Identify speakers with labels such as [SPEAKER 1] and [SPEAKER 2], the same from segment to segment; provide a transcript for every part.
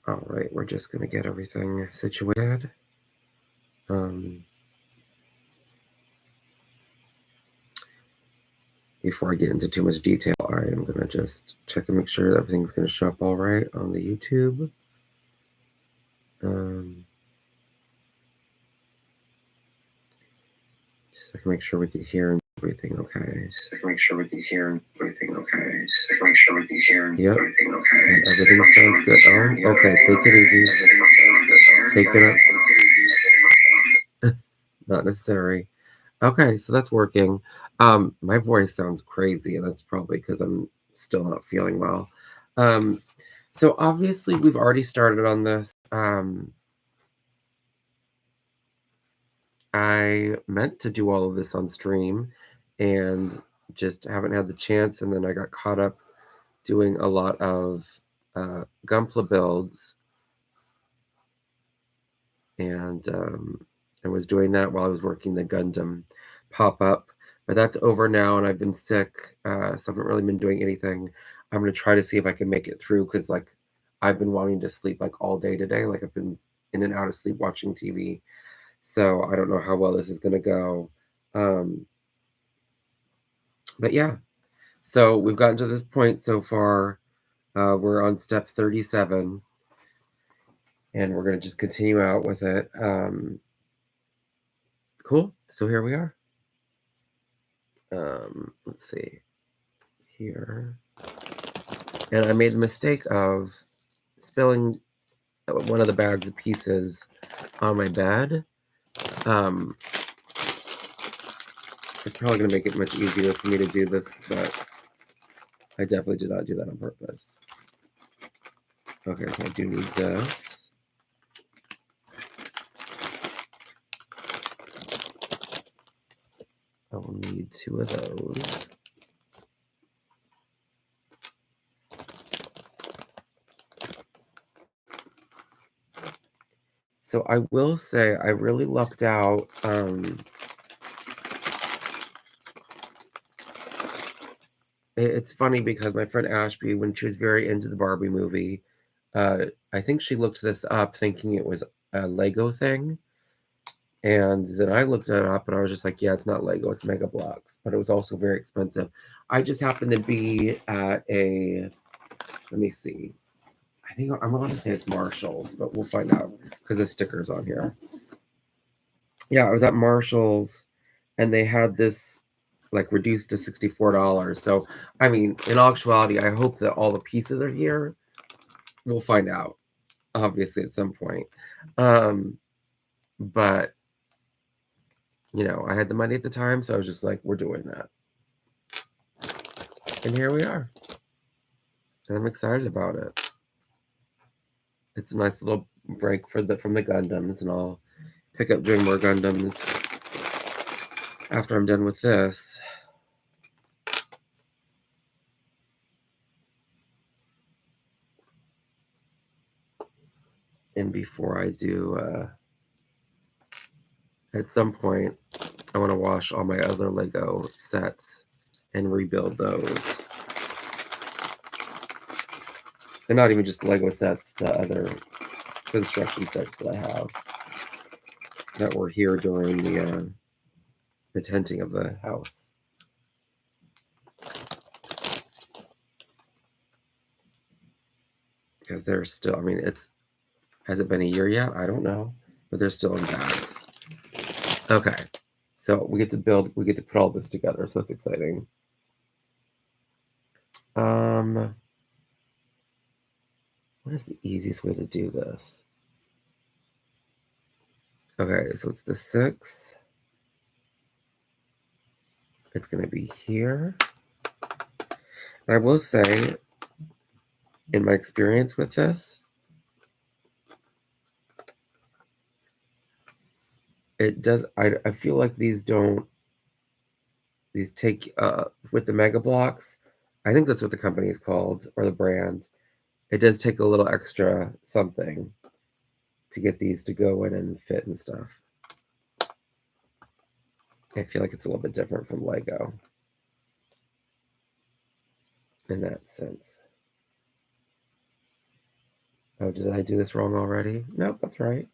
[SPEAKER 1] All right, we're just going to get everything situated. Before I get into too much detail, I am going to just check and make sure that everything's going to show up all right on the YouTube. Just so I can make sure we can hear everything okay.
[SPEAKER 2] Just to make sure we can hear everything okay. Just to make sure we can hear everything okay.
[SPEAKER 1] And everything sounds good. Oh, okay, take it easy. Take it up. Not necessary. Okay, so that's working. My voice sounds crazy, and that's probably because I'm still not feeling well. So obviously we've already started on this. I meant to do all of this on stream and just haven't had the chance, and then I got caught up doing a lot of Gunpla builds, and I was doing that while I was working the Gundam pop-up, but that's over now, and I've been sick, so I haven't really been doing anything. I'm going to try to see if I can make it through, because like I've been wanting to sleep like all day today. Like I've been in and out of sleep watching TV, so I don't know how well this is going to go. But yeah, so we've gotten to this point so far. We're on step 37, and we're going to just continue out with it. Cool. So here we are. Let's see here. And I made the mistake of spilling one of the bags of pieces on my bed. It's probably going to make it much easier for me to do this, but I definitely did not do that on purpose. Okay, so I do need this. I will need 2 of those. So I will say I really lucked out. It's funny because my friend Ashby, when she was very into the Barbie movie, I think she looked this up thinking it was a Lego thing. And then I looked it up and I was just like, yeah, it's not Lego, it's Mega Bloks. But it was also very expensive. I just happened to be at let me see. I think I'm going to say it's Marshall's, but we'll find out because the sticker's on here. Yeah, I was at Marshall's and they had this like reduced to $64. So, I mean, in actuality, I hope that all the pieces are here. We'll find out, obviously, at some point. But I had the money at the time, so I was just like, we're doing that. And here we are. And I'm excited about it. It's a nice little break from the Gundams, and I'll pick up doing more Gundams after I'm done with this. And before I do, at some point, I want to wash all my other Lego sets and rebuild those. And not even just Lego sets, the other construction sets that I have that were here during the tenting of the house. Because they're still, I mean, has it been a year yet? I don't know, but they're still in bags. Okay, so we get to put all this together, so it's exciting. What is the easiest way to do this? Okay, so it's the 6th. It's going to be here. And I will say, in my experience with this, it does, I feel like these take, with the Mega Bloks, I think that's what the company is called, or the brand. It does take a little extra something to get these to go in and fit and stuff. I feel like it's a little bit different from Lego in that sense. Oh, did I do this wrong already? Nope, that's right.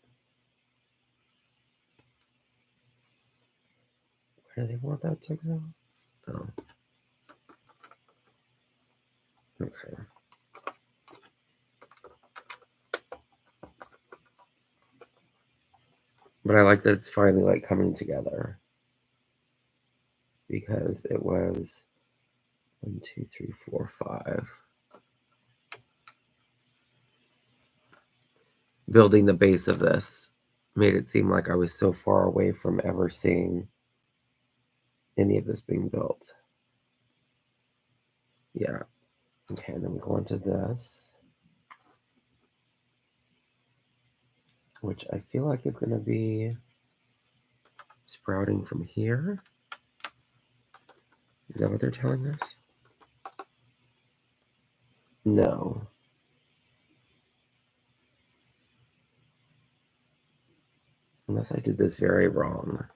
[SPEAKER 1] Where do they want that to go? Oh. Okay. But I like that it's finally like coming together. Because it was 1, 2, 3, 4, 5. Building the base of this made it seem like I was so far away from ever seeing any of this being built. Yeah. Okay, and then we go into this, which I feel like is going to be sprouting from here. Is that what they're telling us? No. Unless I did this very wrong.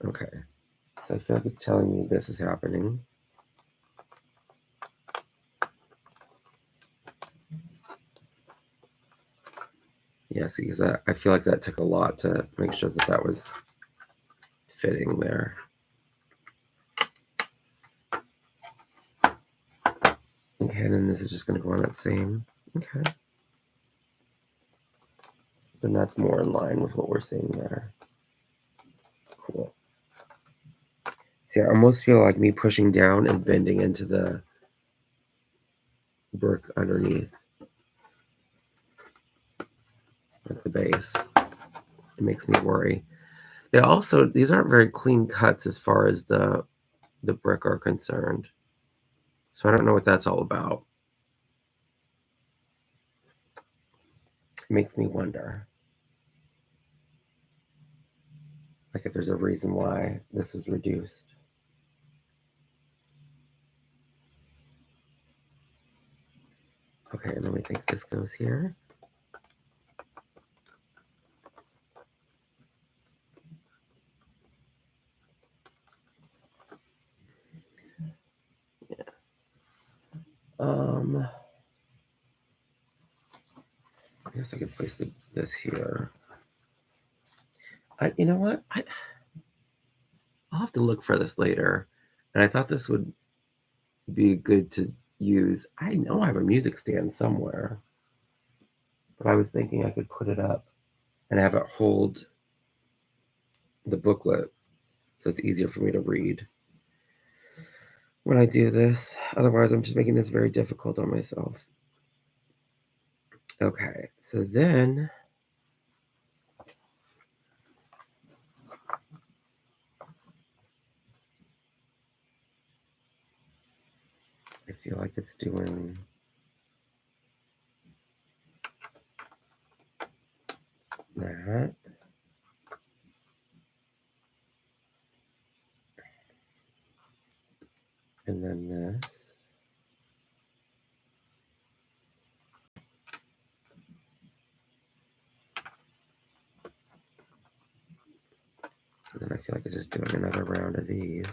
[SPEAKER 1] Okay. So I feel like it's telling me this is happening. Yeah, see, because I feel like that took a lot to make sure that that was fitting there. Okay, and then this is just going to go on that same. Okay. Then that's more in line with what we're seeing there. Cool. See, I almost feel like me pushing down and bending into the brick underneath. At the base. It makes me worry. They also, these aren't very clean cuts as far as the brick are concerned. So I don't know what that's all about. It makes me wonder. Like if there's a reason why this was reduced. Okay, and then we think this goes here. Yeah. I guess I could place this here. You know what? I'll have to look for this later. And I thought this would be good to use. I know I have a music stand somewhere. But I was thinking I could put it up and have it hold the booklet so it's easier for me to read when I do this. Otherwise, I'm just making this very difficult on myself. Okay, so then I feel like it's doing that. And then this. And then I feel like it's just doing another round of these.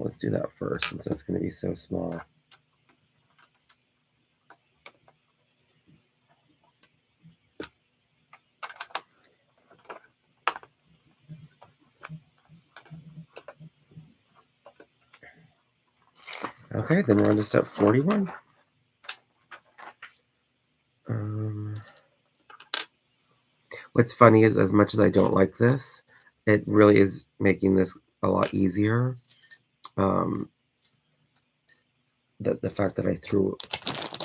[SPEAKER 1] Let's do that first since it's going to be so small. Okay, then we're on to step 41. What's funny is as much as I don't like this, it really is making this a lot easier. The fact that I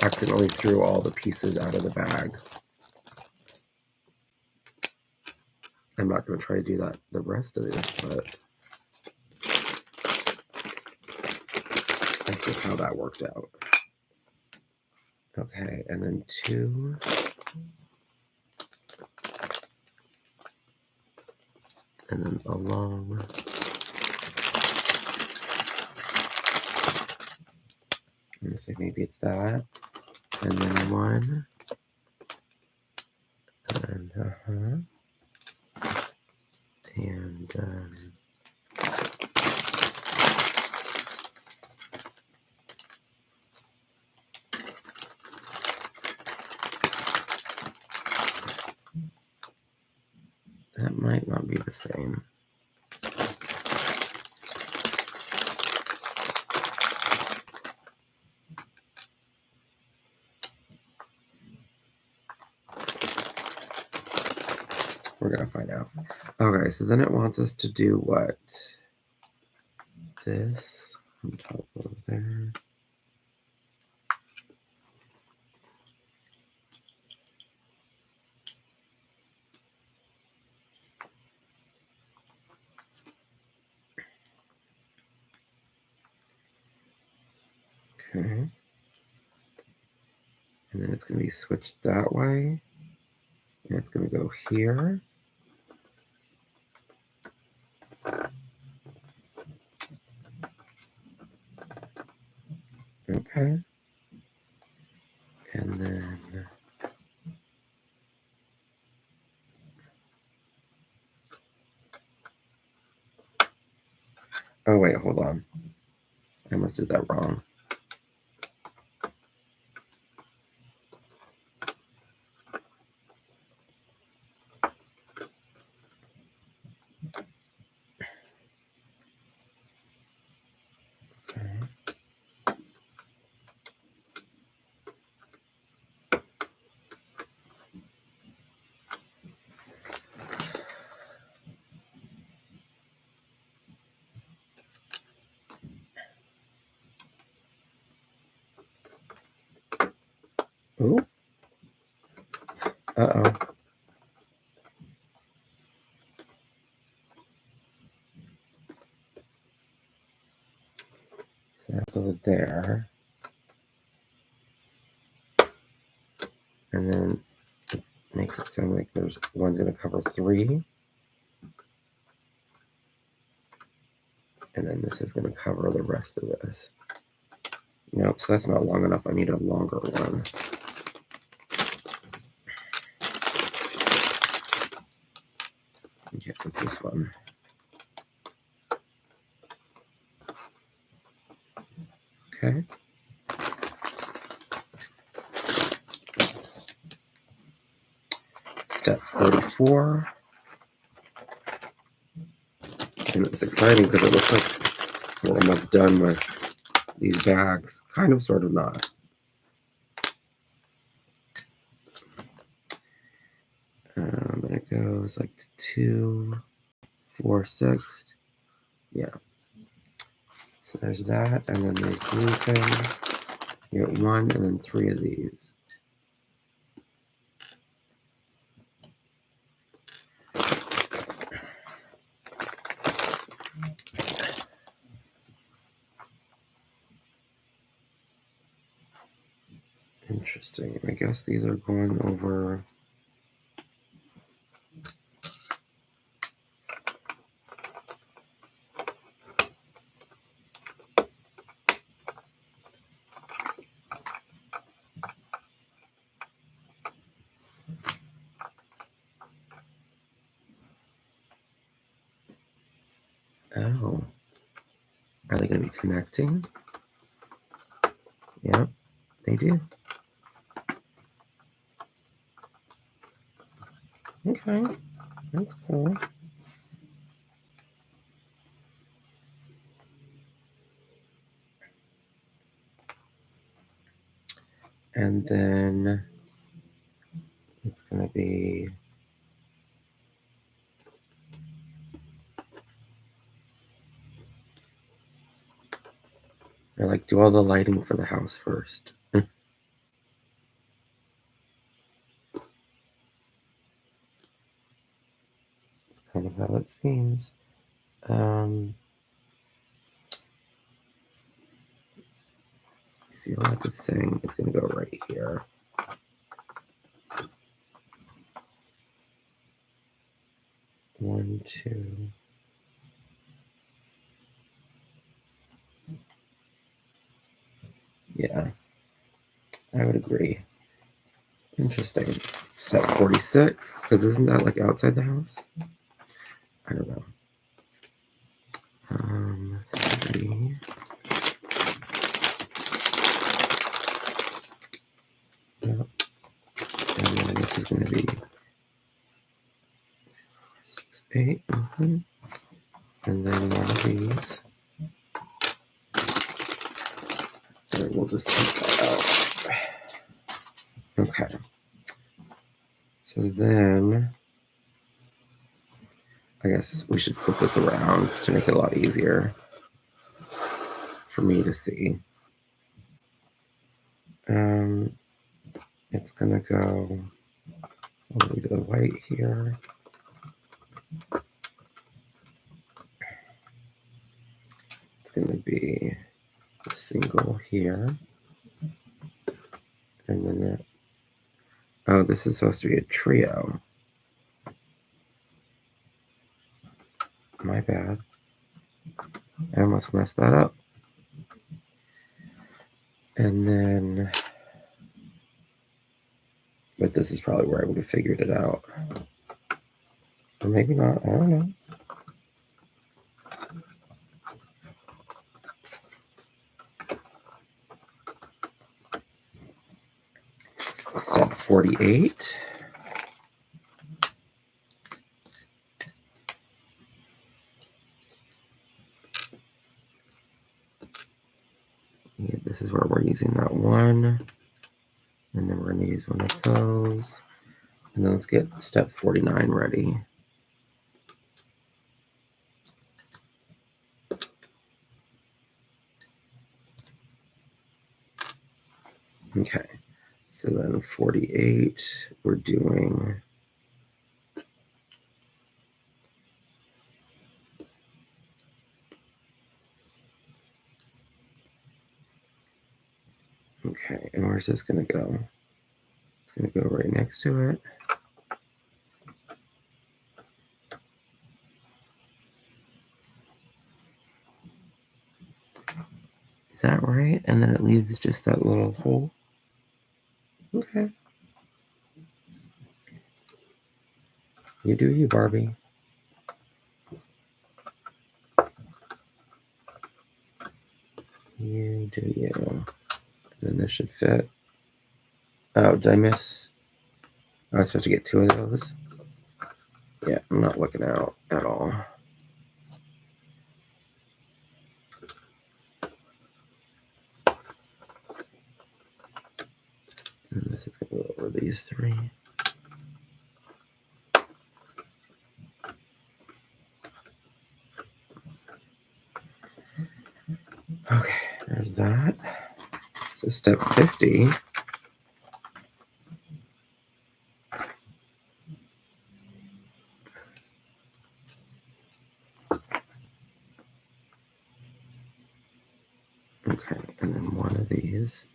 [SPEAKER 1] accidentally threw all the pieces out of the bag. I'm not going to try to do that the rest of this, but that's just how that worked out. Okay, and then 2. And then along. I'm going to say maybe it's that. And then 1. And And that might not be the same. We're going to find out. Okay, so then it wants us to do what? This on top of there. Okay. And then it's going to be switched that way. And it's going to go here. Okay. And then oh wait, hold on. I must have did that wrong. Okay. Ooh. Uh-oh. So that goes there. And then it makes it sound like there's one's going to cover 3. And then this is going to cover the rest of this. Nope, so that's not long enough. I need a longer one. Okay, so it's this one. Okay. Step 44. And it's exciting because it looks like we're almost done with these bags. Kind of, sort of not. And it goes like 2, 4, 6. Yeah. So there's that, and then there's blue things. You get 1 and then 3 of these. Interesting. I guess these are going over. Oh. Are they going to be connecting? Yep, they do. Okay, that's cool. And then it's going to be I like do all the lighting for the house first. That's kind of how it seems. I feel like it's saying it's going to go right here. One, 2. Yeah, I would agree. Interesting. Step 46, because isn't that like outside the house? I don't know. 3. Yep. And then this is going to be 6, 8. And then one of these. So we'll just take that out. Okay. So then I guess we should flip this around to make it a lot easier for me to see. It's going to go all the way to the white here. It's going to be a single here. And then that. Oh, this is supposed to be a trio. My bad. I almost messed that up. And then, but this is probably where I would have figured it out. Or maybe not, I don't know. Step 48. Yeah, this is where we're using that one. And then we're going to use one of those. And then let's get step 49 ready. Okay, so then 48, we're doing okay, and where's this going to go? It's going to go right next to it. Is that right? And then it leaves just that little hole. Okay. You do you, Barbie. You do you. And then this should fit. Oh, did I miss? I was supposed to get 2 of those. Yeah, I'm not looking out at all. And this is going to go over these 3. Okay, there's that. So step 50. Okay, and then one of these.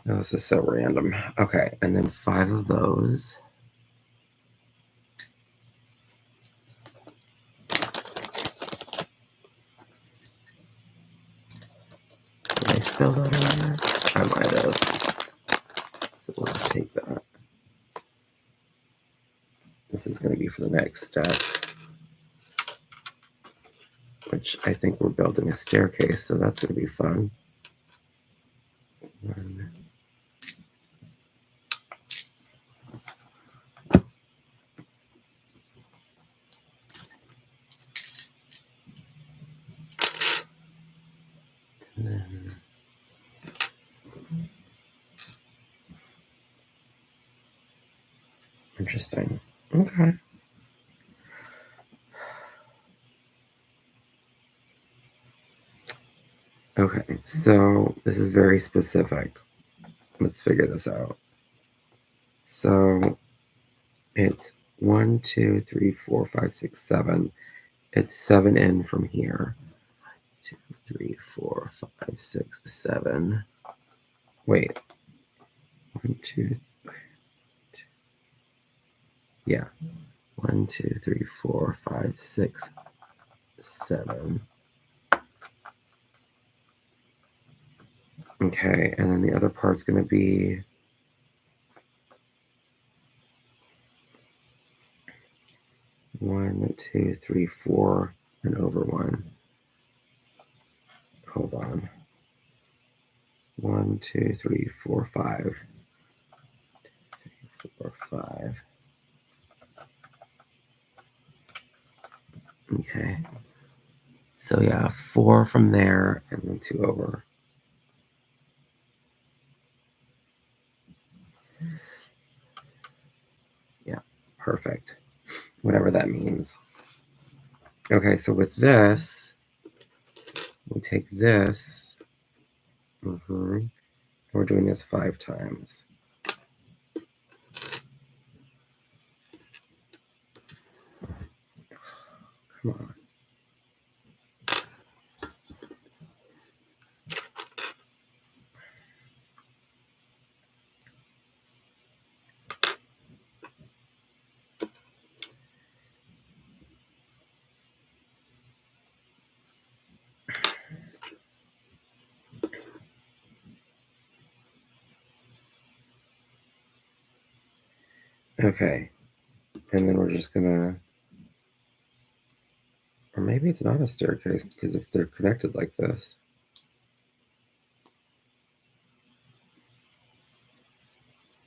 [SPEAKER 1] Oh, this is so random. Okay, and then 5 of those. Did I spill that in there? I might have. So we'll take that. This is going to be for the next step, which I think we're building a staircase, so that's going to be fun. 1. And then interesting. Okay. Okay, so this is very specific. Let's figure this out. So it's 1, 2, 3, 4, 5, 6, 7. It's 7 in from here. 2, 3, 4, 5, 6, 7. Wait. 1, 2. Yeah. 1, 2, 3, 4, 5, 6, 7. Okay, and then the other part's going to be 1, 2, 3, 4, and over 1. Hold on. 1, 2, 3, 4, 5. 4, 5. Okay. So yeah, 4 from there and then 2 over. Yeah, perfect. Whatever that means. Okay, so with this, we take this. We're doing this 5 times. Come on. Okay, and then we're just gonna, or maybe it's not a staircase, because if they're connected like this.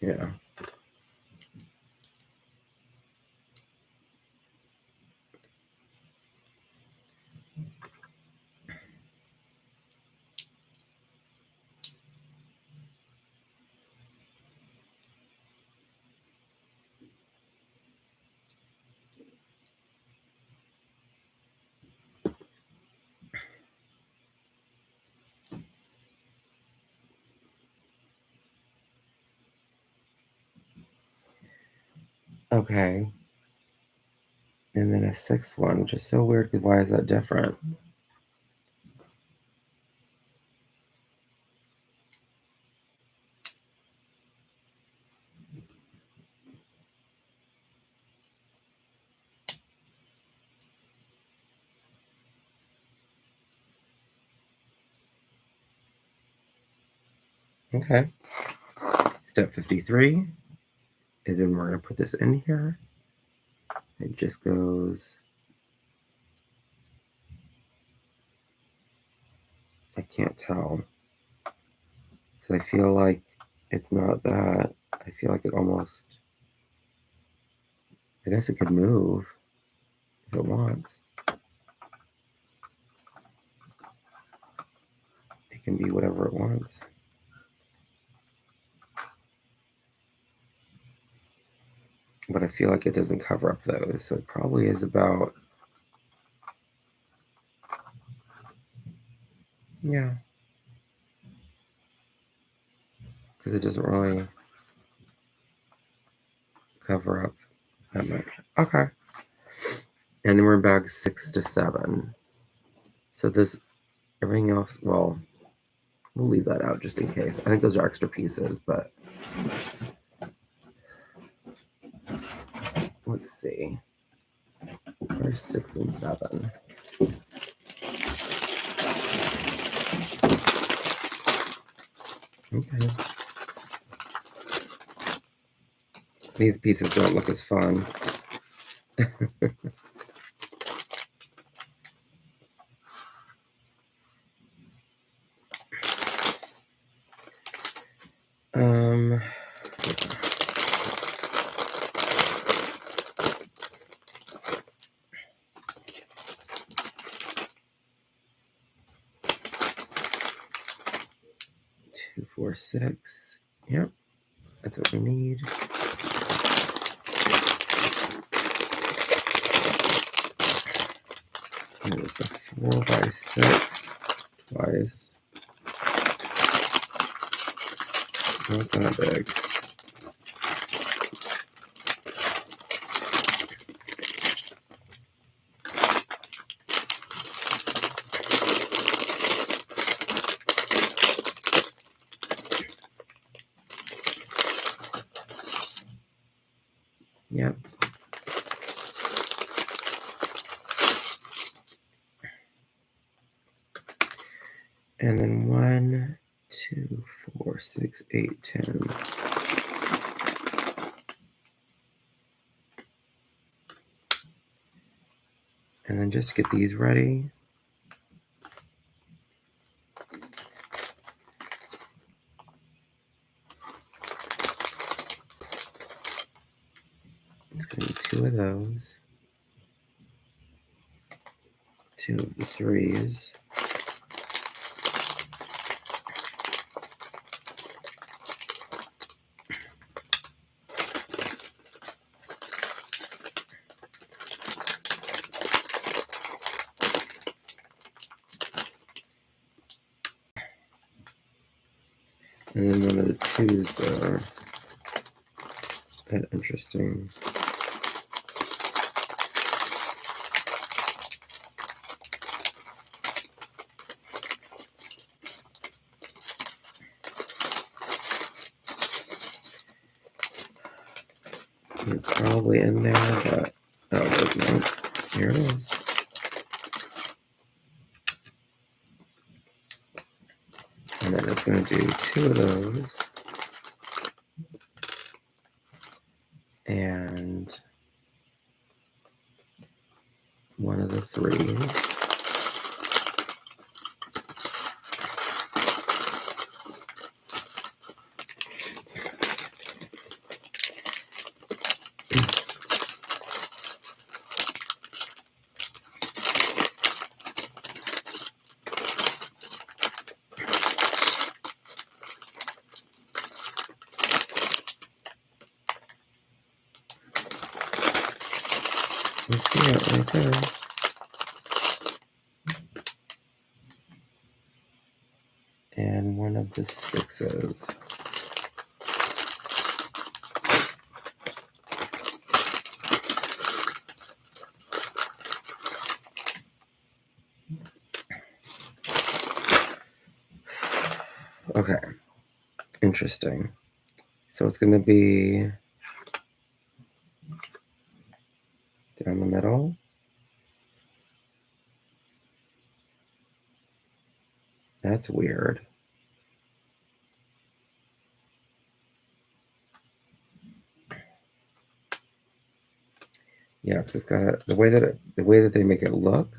[SPEAKER 1] Yeah. Okay. And then a 6th one, which is so weird, because why is that different? Okay. Step 53 is when we're going to put this in here. It just goes, I can't tell, because I feel like it's not that. I feel like it almost, I guess it could move if it wants. It can be whatever it wants. But I feel like it doesn't cover up those, so it probably is about, yeah, because it doesn't really cover up that much. Okay. And then we're in bags 6 to 7. So this, everything else, well, we'll leave that out just in case. I think those are extra pieces, but let's see. Where's 6 and 7? Okay. These pieces don't look as fun. um, 2, 4, 6. Yep, that's what we need. There's a 4 by 6 twice. Not that big. Yep. And then 1, 2, 4, 6, 8, 10. And then just get these ready. It's going to be 2 of those. 2 of the 3s. And then one of the 2s there. That's interesting. It's probably in there, but oh, no. Here it is. And then it's going to do 2 of those. And 1 of the 3s. You see it right there. And 1 of the 6s. Okay. Interesting. So it's going to be down the middle. That's weird. Yeah, because it's got the way that they make it look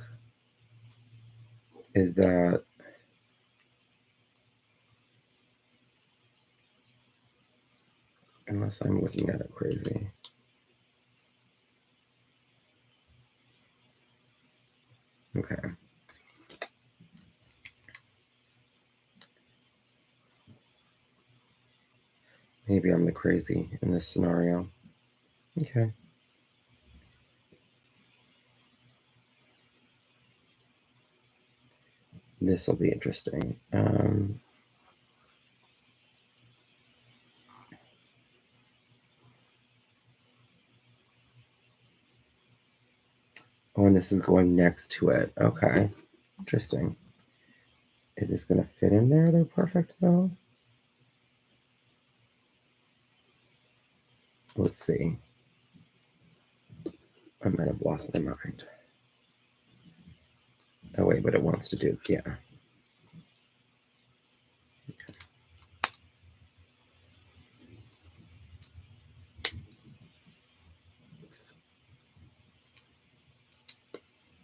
[SPEAKER 1] is that unless I'm looking at it crazy. Okay. Maybe I'm the crazy in this scenario. Okay. This will be interesting. Oh, and this is going next to it. Okay. Interesting. Is this going to fit in there though perfect though? Let's see. I might have lost my mind. Oh wait, but it wants to do, yeah. Okay.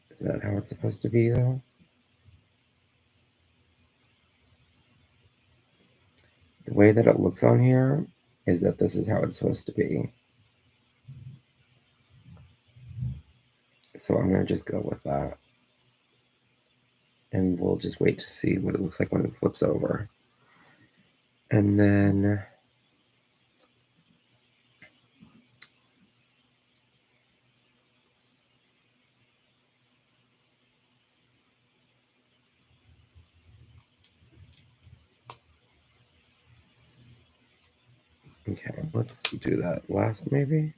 [SPEAKER 1] Is that how it's supposed to be though? The way that it looks on here is that this is how it's supposed to be. So I'm going to just go with that. And we'll just wait to see what it looks like when it flips over. And then okay, let's do that last maybe.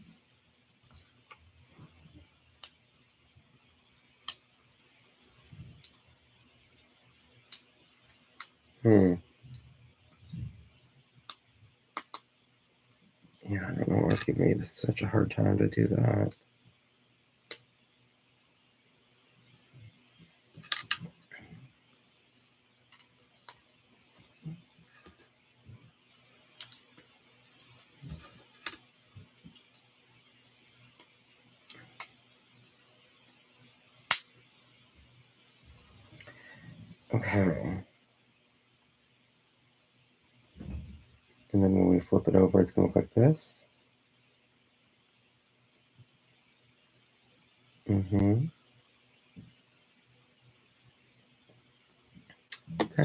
[SPEAKER 1] Yeah, I don't know what's giving me such a hard time to do that. Okay. And then when we flip it over, it's going to look like this. Mm-hmm. Okay.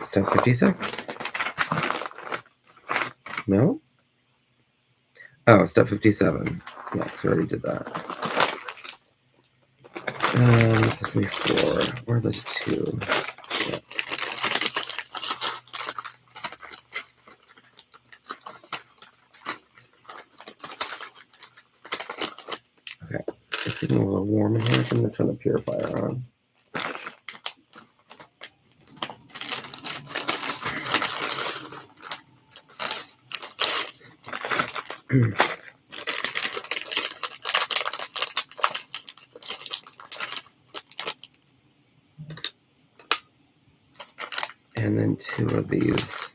[SPEAKER 1] Step 56. No? Oh, step 57. Yeah, we already did that. This is me 4. Where are those 2? Yeah. Okay. It's getting a little warm in here, so I'm going to turn the purifier on. And then 2 of these.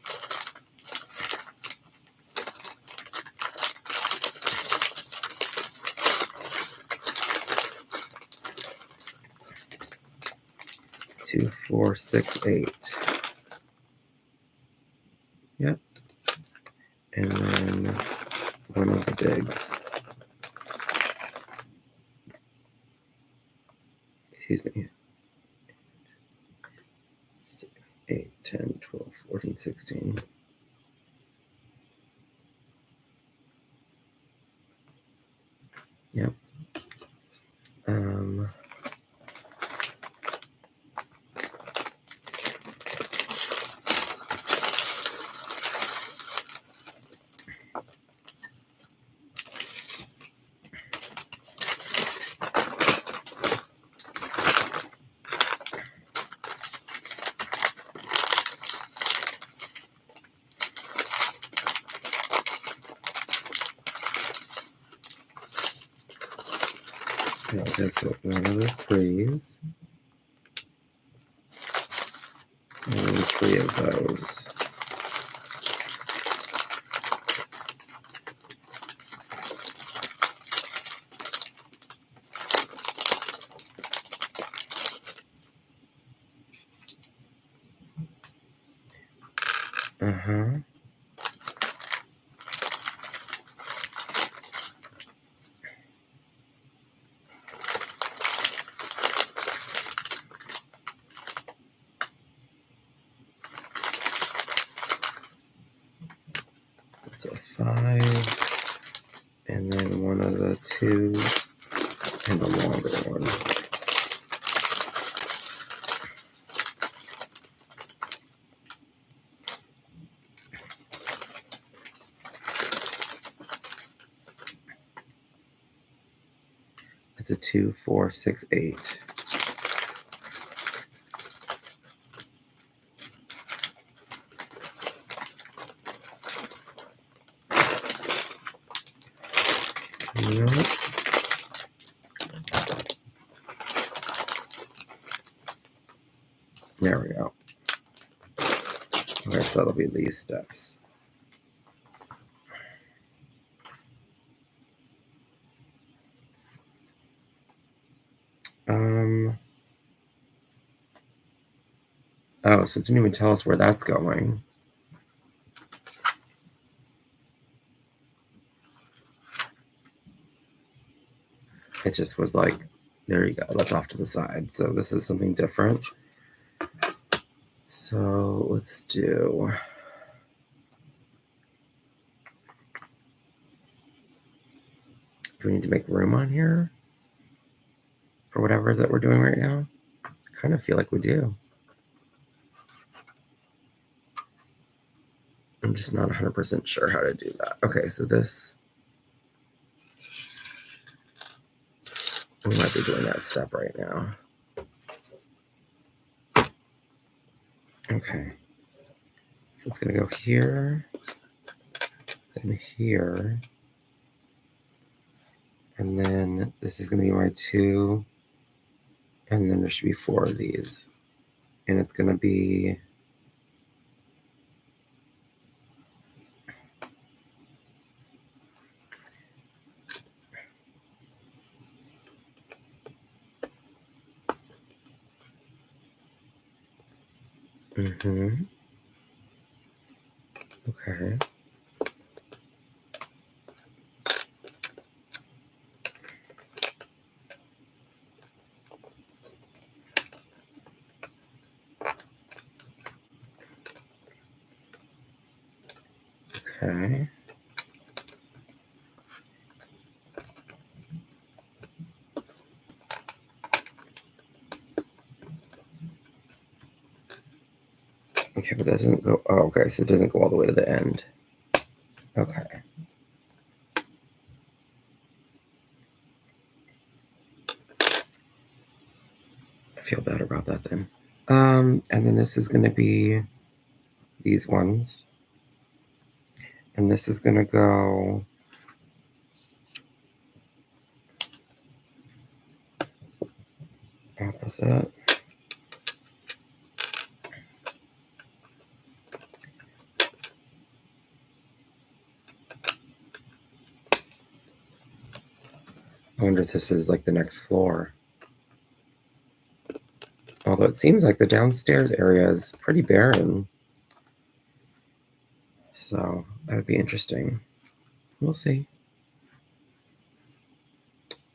[SPEAKER 1] Two, 4, 6, 8. Yep. And then 1 of the bigs. Excuse me. 6, 8, 10, 12, 14, 16. Yep. Okay, so 1 of the 3s. And 3 of those. Uh-huh. That's a 5. And then 1 of the 2s. And a longer one. It's a 2, 4, 6, 8. Nope. There we go. Okay, so that'll be these steps. Oh, so it didn't even tell us where that's going. It just was like, there you go, that's off to the side. So this is something different. So let's do... Do we need to make room on here? For whatever it is that we're doing right now? I kind of feel like we do. I'm just not 100% sure how to do that. Okay, so this... We might be doing that step right now. Okay. So it's going to go here, then here, and then this is going to be my 2, and then there should be 4 of these. And it's going to be... Mm-hmm. Okay. Okay. Okay, but that doesn't go. Oh, okay, so it doesn't go all the way to the end. Okay. I feel better about that then. And then this is going to be these ones. And this is going to go opposite. I wonder if this is like the next floor. Although it seems like the downstairs area is pretty barren. So that would be interesting. We'll see.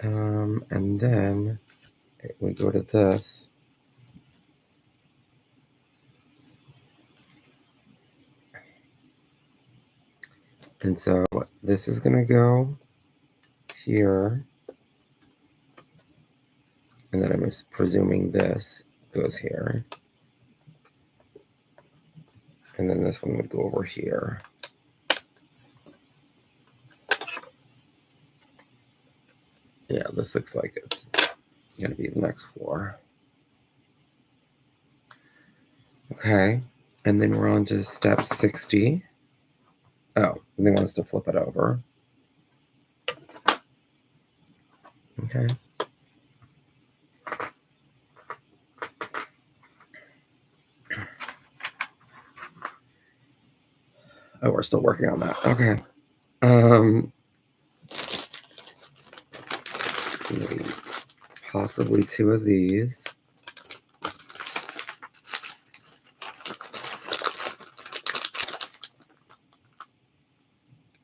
[SPEAKER 1] And then we go to this. And so this is going to go here. And then I'm just presuming this goes here. And then this one would go over here. Yeah, this looks like it's going to be the next floor. Okay. And then we're on to step 60. Oh, and they want us to flip it over. Okay. Oh, we're still working on that. Okay. Maybe possibly 2 of these.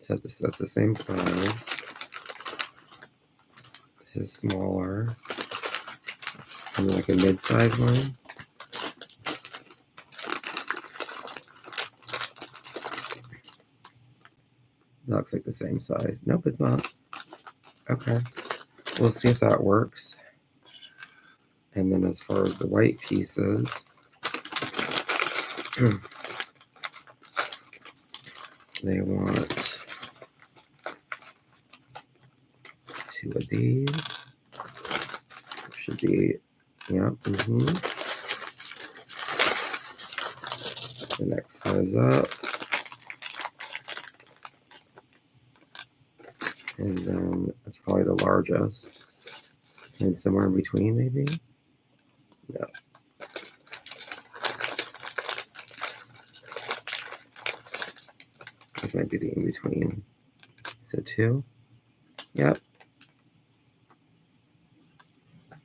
[SPEAKER 1] That's the same size. This is smaller. And like a mid-size one. That looks like the same size. Nope, it's not. Okay. We'll see if that works. And then as far as the white pieces, they want 2 of these. Should be, yeah, The next size up. And then that's probably the largest. And somewhere in between, maybe? No. This might be the in between. So 2. Yep.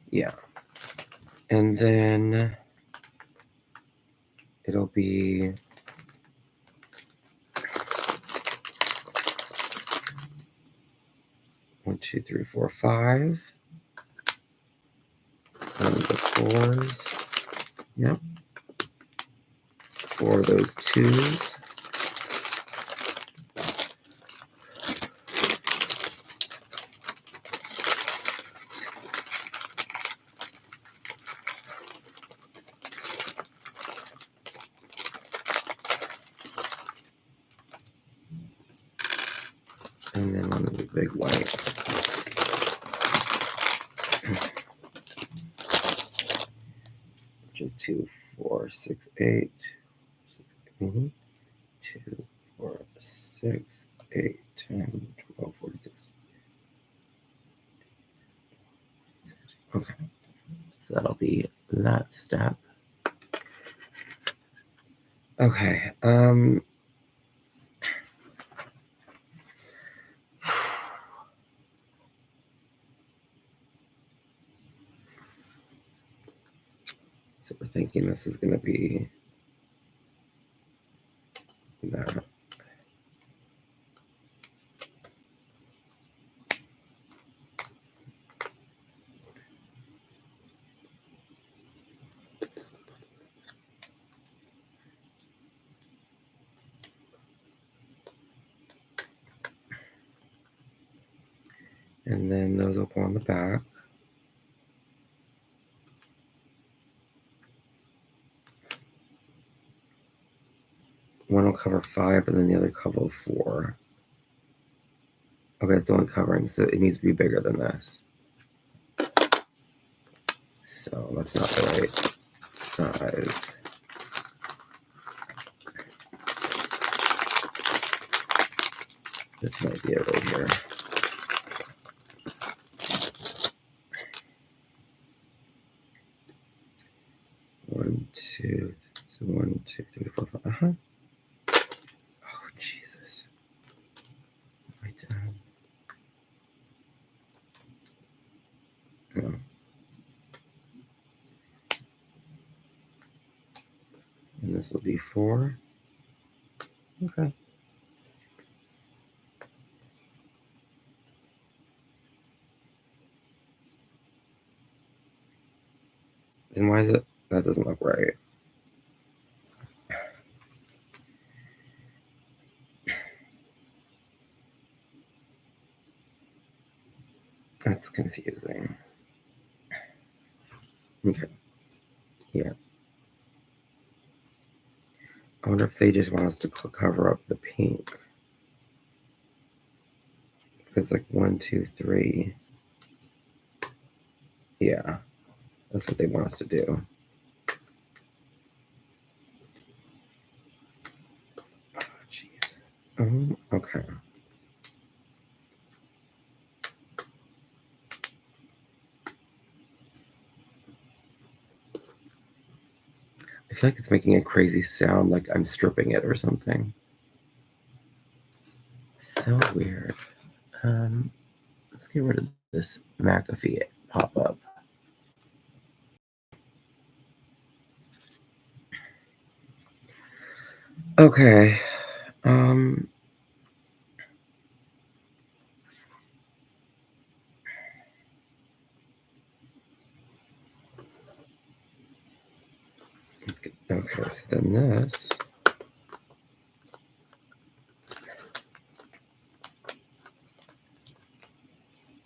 [SPEAKER 1] Yeah. And then it'll be 1, 2, 3, 4, 5. And the 4s. Yep. 4 of those 2s. And then on the big white. Which is 2, 4, 6, 8. 6, 2, 4, 6, 8, 10, 12, 46. Okay. So that'll be that step. Okay. So we're thinking this is going to be And then those will go on the back. One will cover 5, and then the other cover 4. Okay, it's only covering, so it needs to be bigger than this. So that's not the right size. This might be it right here. One, two, so 1, 2, 3, 4, 5. Oh, Jesus. Right down. No. And this will be 4. Okay. Then why is it? That doesn't look right. That's confusing. Okay. Yeah. I wonder if they just want us to cover up the pink. If it's like 1, 2, 3. Yeah. That's what they want us to do. Oh, jeez. Okay. I feel like it's making a crazy sound, like I'm stripping it or something. So weird. Let's get rid of this McAfee pop-up. Okay. Okay, so then this.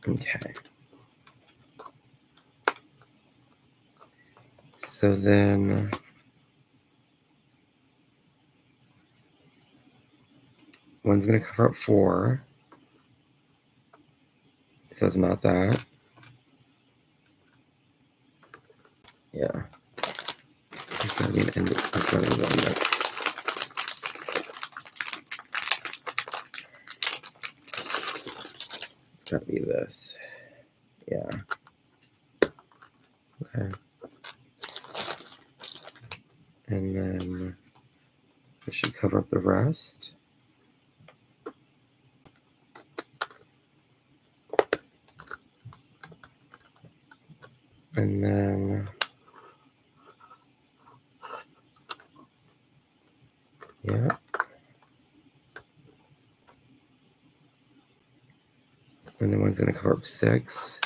[SPEAKER 1] Okay. So then one's going to cover up 4. So it's not that. Yeah. It's got to be an end. It's got to be one that's. It's got to be this. Yeah. Okay. And then it should cover up the rest. And then, yeah. And then one's going to cover up 6.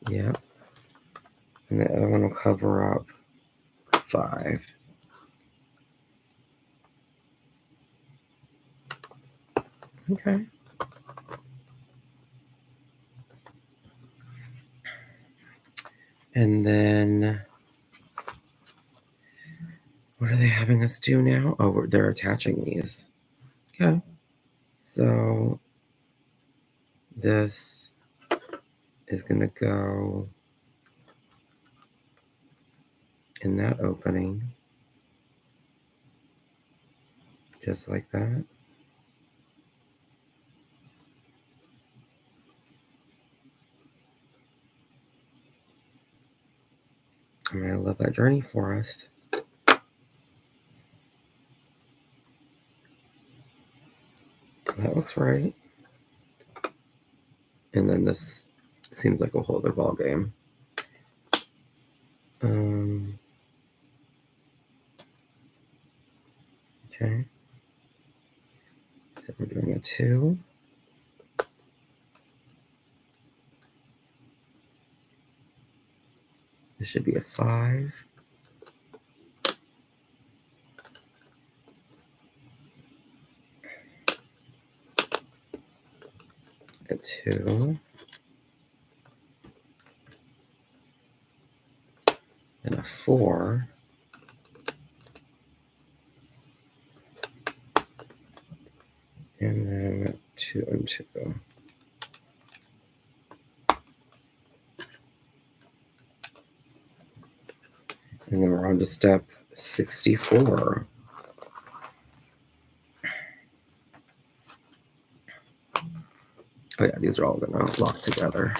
[SPEAKER 1] Yeah. And the other one will cover up 5. Okay. And then, what are they having us do now? Oh, they're attaching these. Okay. So this is going to go in that opening, just like that. I'm going to love that journey for us. That looks right. And then this seems like a whole other ball game. Okay. So we're doing a 2. This should be a 5. a 2, and a 4, and then 2 and 2. And then we're on to step 64. Oh yeah, these are all going to lock together.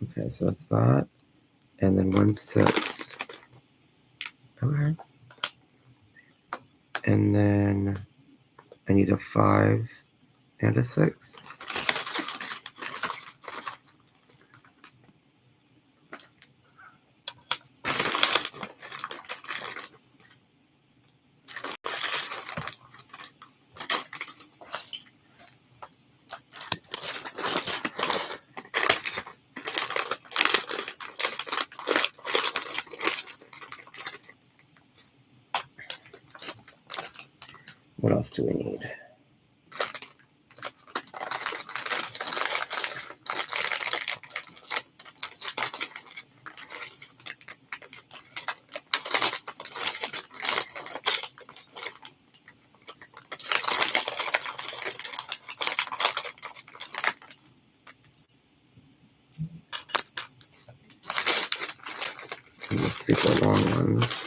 [SPEAKER 1] Okay, so that's that. And then 1, 6. Okay. And then I need a 5 and a 6. What else do we need? And the super long ones.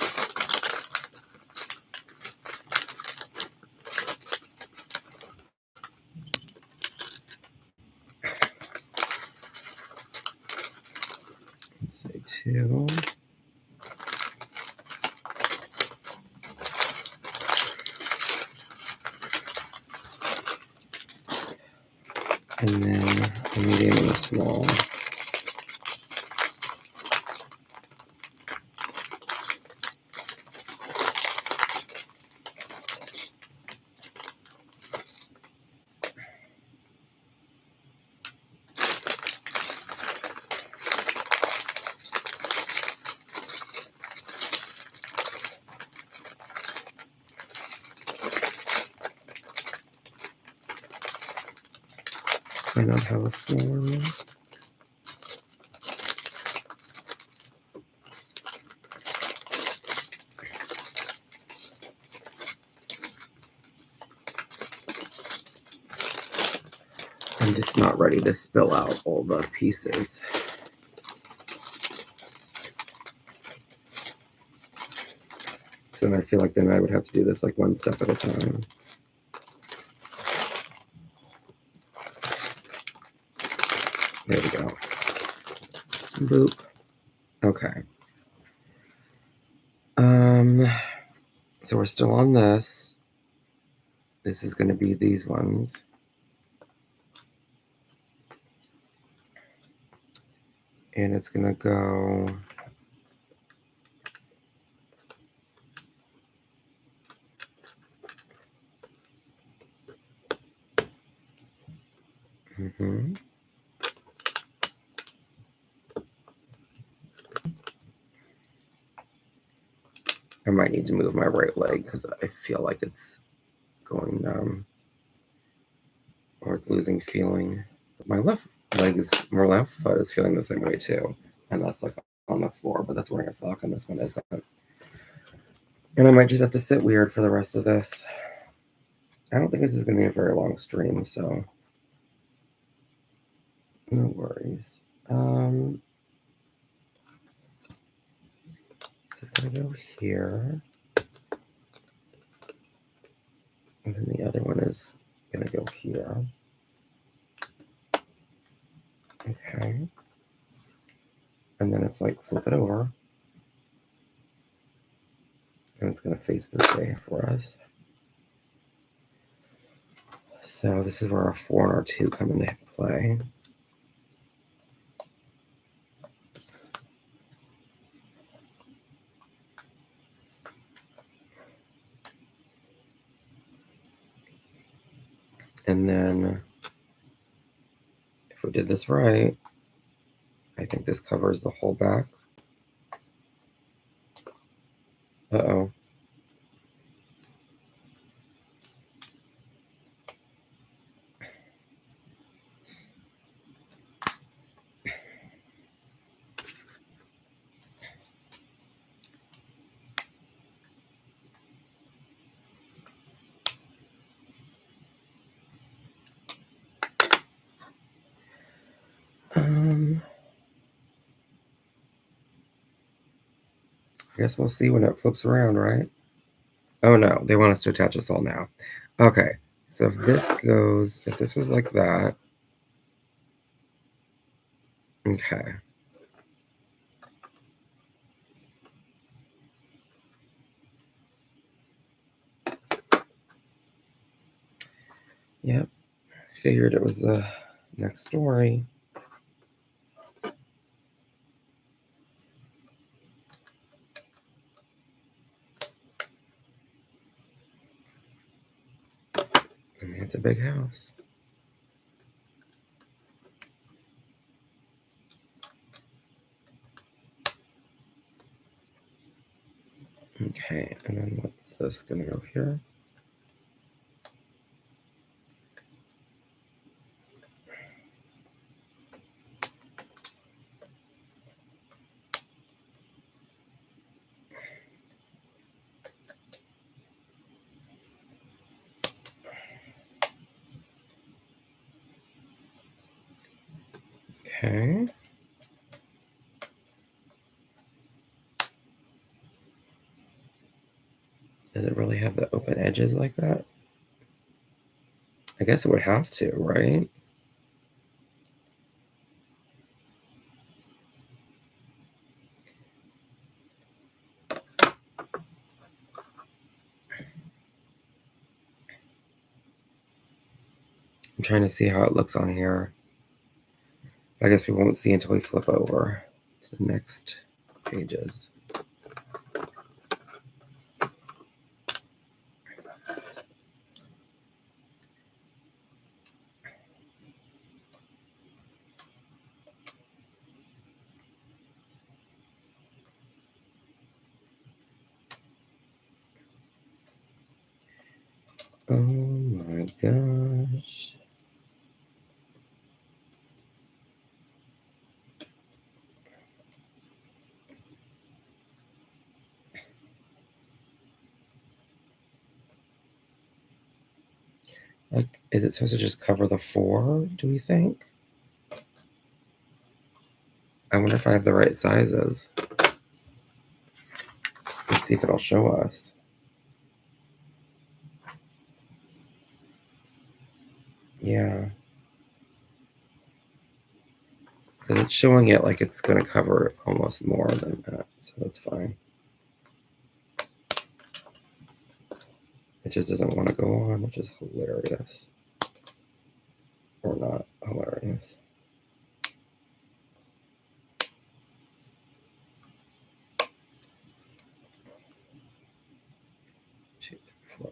[SPEAKER 1] Let's say 2. And then a medium and a small. I not have a form. I'm just not ready to spill out all the pieces. So then I feel like then I would have to do this like one step at a time. There we go. Boop. Okay. So we're still on this. This is going to be these ones. And it's going to go I might need to move my right leg because I feel like it's going numb or it's losing feeling. But my left leg is, my left foot is feeling the same way too. And that's like on the floor, but that's wearing a sock and this one isn't. And I might just have to sit weird for the rest of this. I don't think this is going to be a very long stream, so no worries. So it's going to go here. And then the other one is going to go here. Okay. And then it's like flip it over. And it's going to face this way for us. So this is where our 4 and our 2 come into play. And then we did this right. I think this covers the whole back. Uh-oh. I guess we'll see when it flips around, right? Oh no, they want us to attach this all now. Okay, so if this was like that, okay. Yep, figured it was the next story. I mean, it's a big house. Okay, and then what's this gonna go here? Okay. Does it really have the open edges like that? I guess it would have to, right? I'm trying to see how it looks on here. I guess we won't see until we flip over to the next pages. Oh my gosh. Like, is it supposed to just cover the 4, do we think? I wonder if I have the right sizes. Let's see if it'll show us. Yeah. Because it's showing it like it's going to cover almost more than that, so that's fine. It just doesn't want to go on, which is hilarious. Or not hilarious.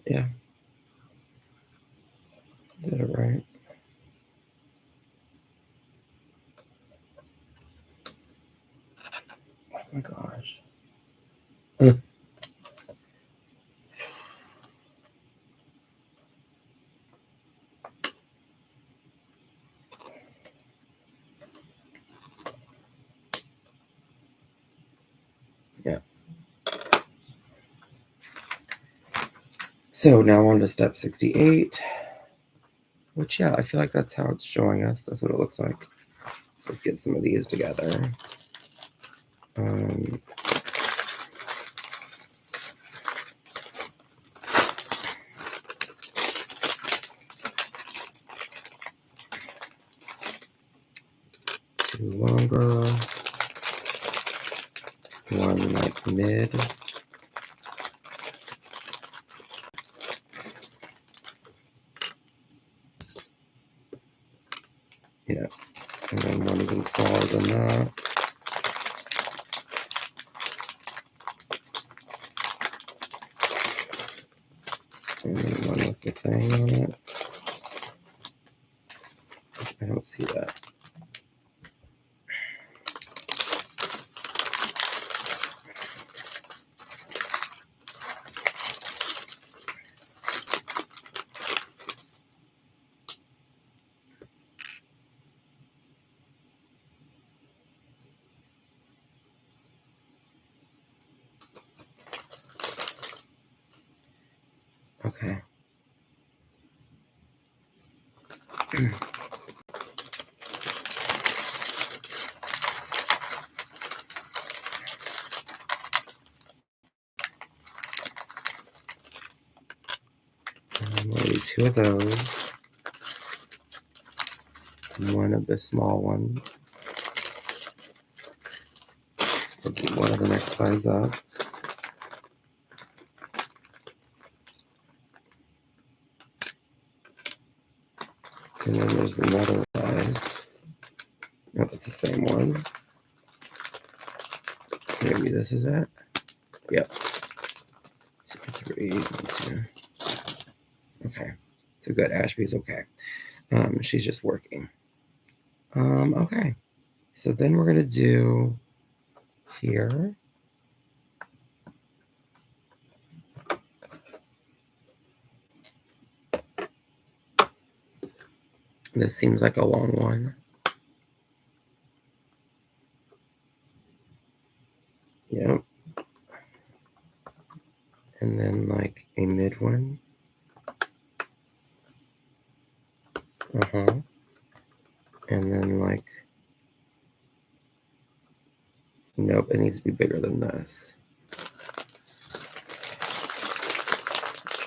[SPEAKER 1] Yeah. Did it right. Oh my gosh. Yeah. So now on to step 68, which, yeah, I feel like that's how it's showing us. That's what it looks like. So let's get some of these together. Two longer, one like mid. Yeah, and then one even smaller than that. And then one with the thing on it. I don't see that. Maybe 2 of those. One of the small ones. We'll do one of the next size up. And then there's another size. Nope, it's the same one. Maybe this is it. Yep. 2, 3, 1, 2. Okay. So good. Ashby's okay. She's just working. Okay. So then we're gonna do here. This seems like a long one. Yep. And then like a mid one. And then like, nope, it needs to be bigger than this.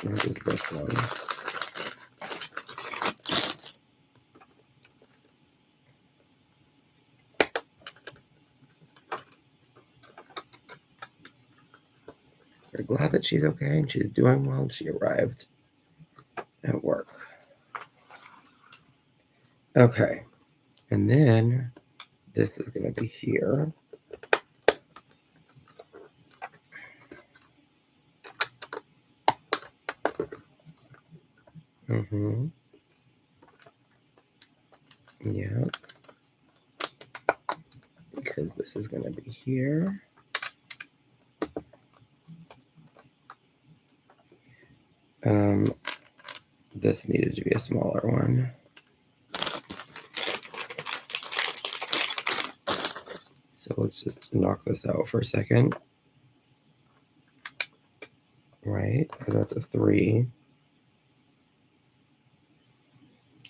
[SPEAKER 1] What is this one? We're glad that she's okay and she's doing well. She arrived at work. Okay. And then this is going to be here. Yeah. Because this is going to be here. This needed to be a smaller one. So let's just knock this out for a second. Right? Because that's a 3.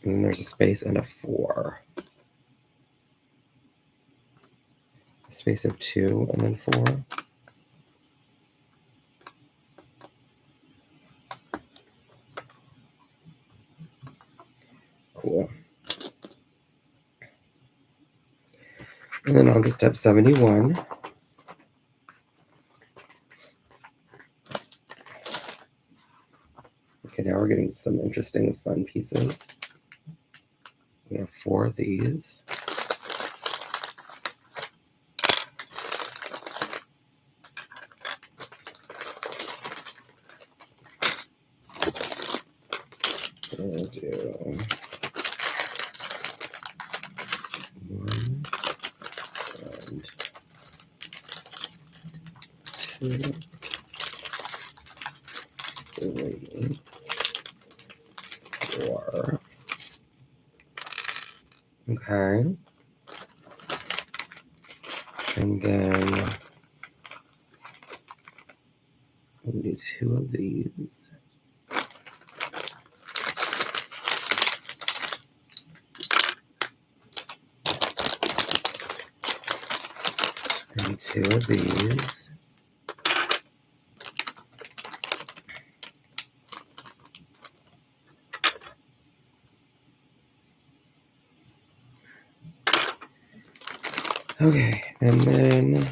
[SPEAKER 1] And then there's a space and a 4. A space of 2 and then 4. Cool. And then on to step 71. Okay, now we're getting some interesting fun pieces. We have 4 of these. We'll do 1 and 2, 3, 4. Okay. And then we'll do 2 of these. And 2 of these. Okay, and then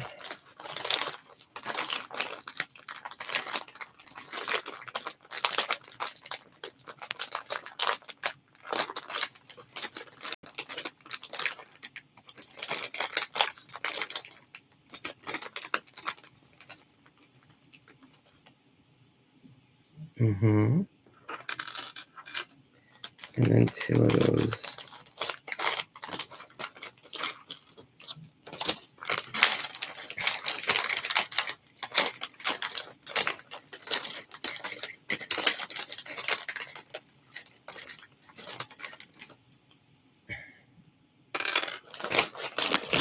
[SPEAKER 1] and then 2 of those.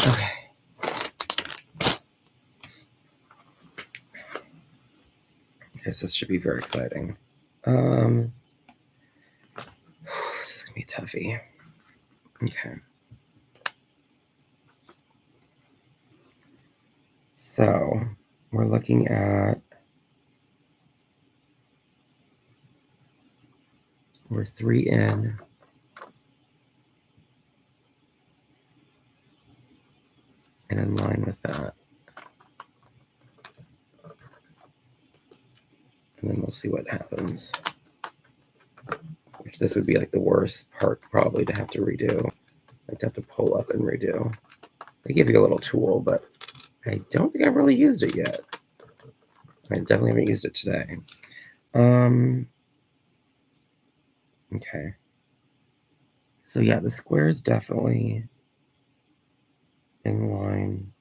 [SPEAKER 1] Okay. Yes, this should be very exciting. This is gonna be toughy. Okay. So we're looking at, we're 3 in. And in line with that. And then we'll see what happens. Which this would be like the worst part probably to have to redo. Like to have to pull up and redo. They give you a little tool, but I don't think I've really used it yet. I definitely haven't used it today. Okay. So yeah, the square is definitely in line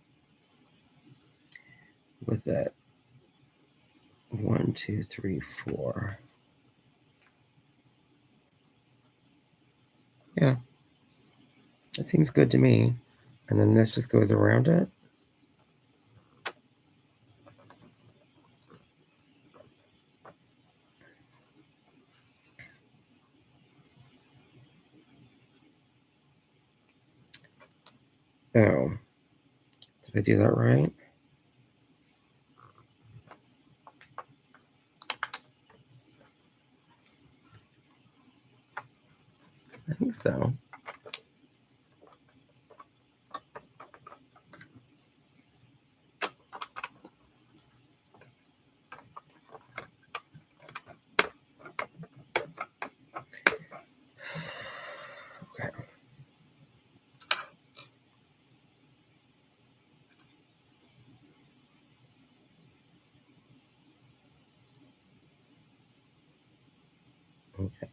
[SPEAKER 1] with it. 1, 2, 3, 4. Yeah. That seems good to me. And then this just goes around it. Oh. Did I do that right? I think so. Okay. Okay.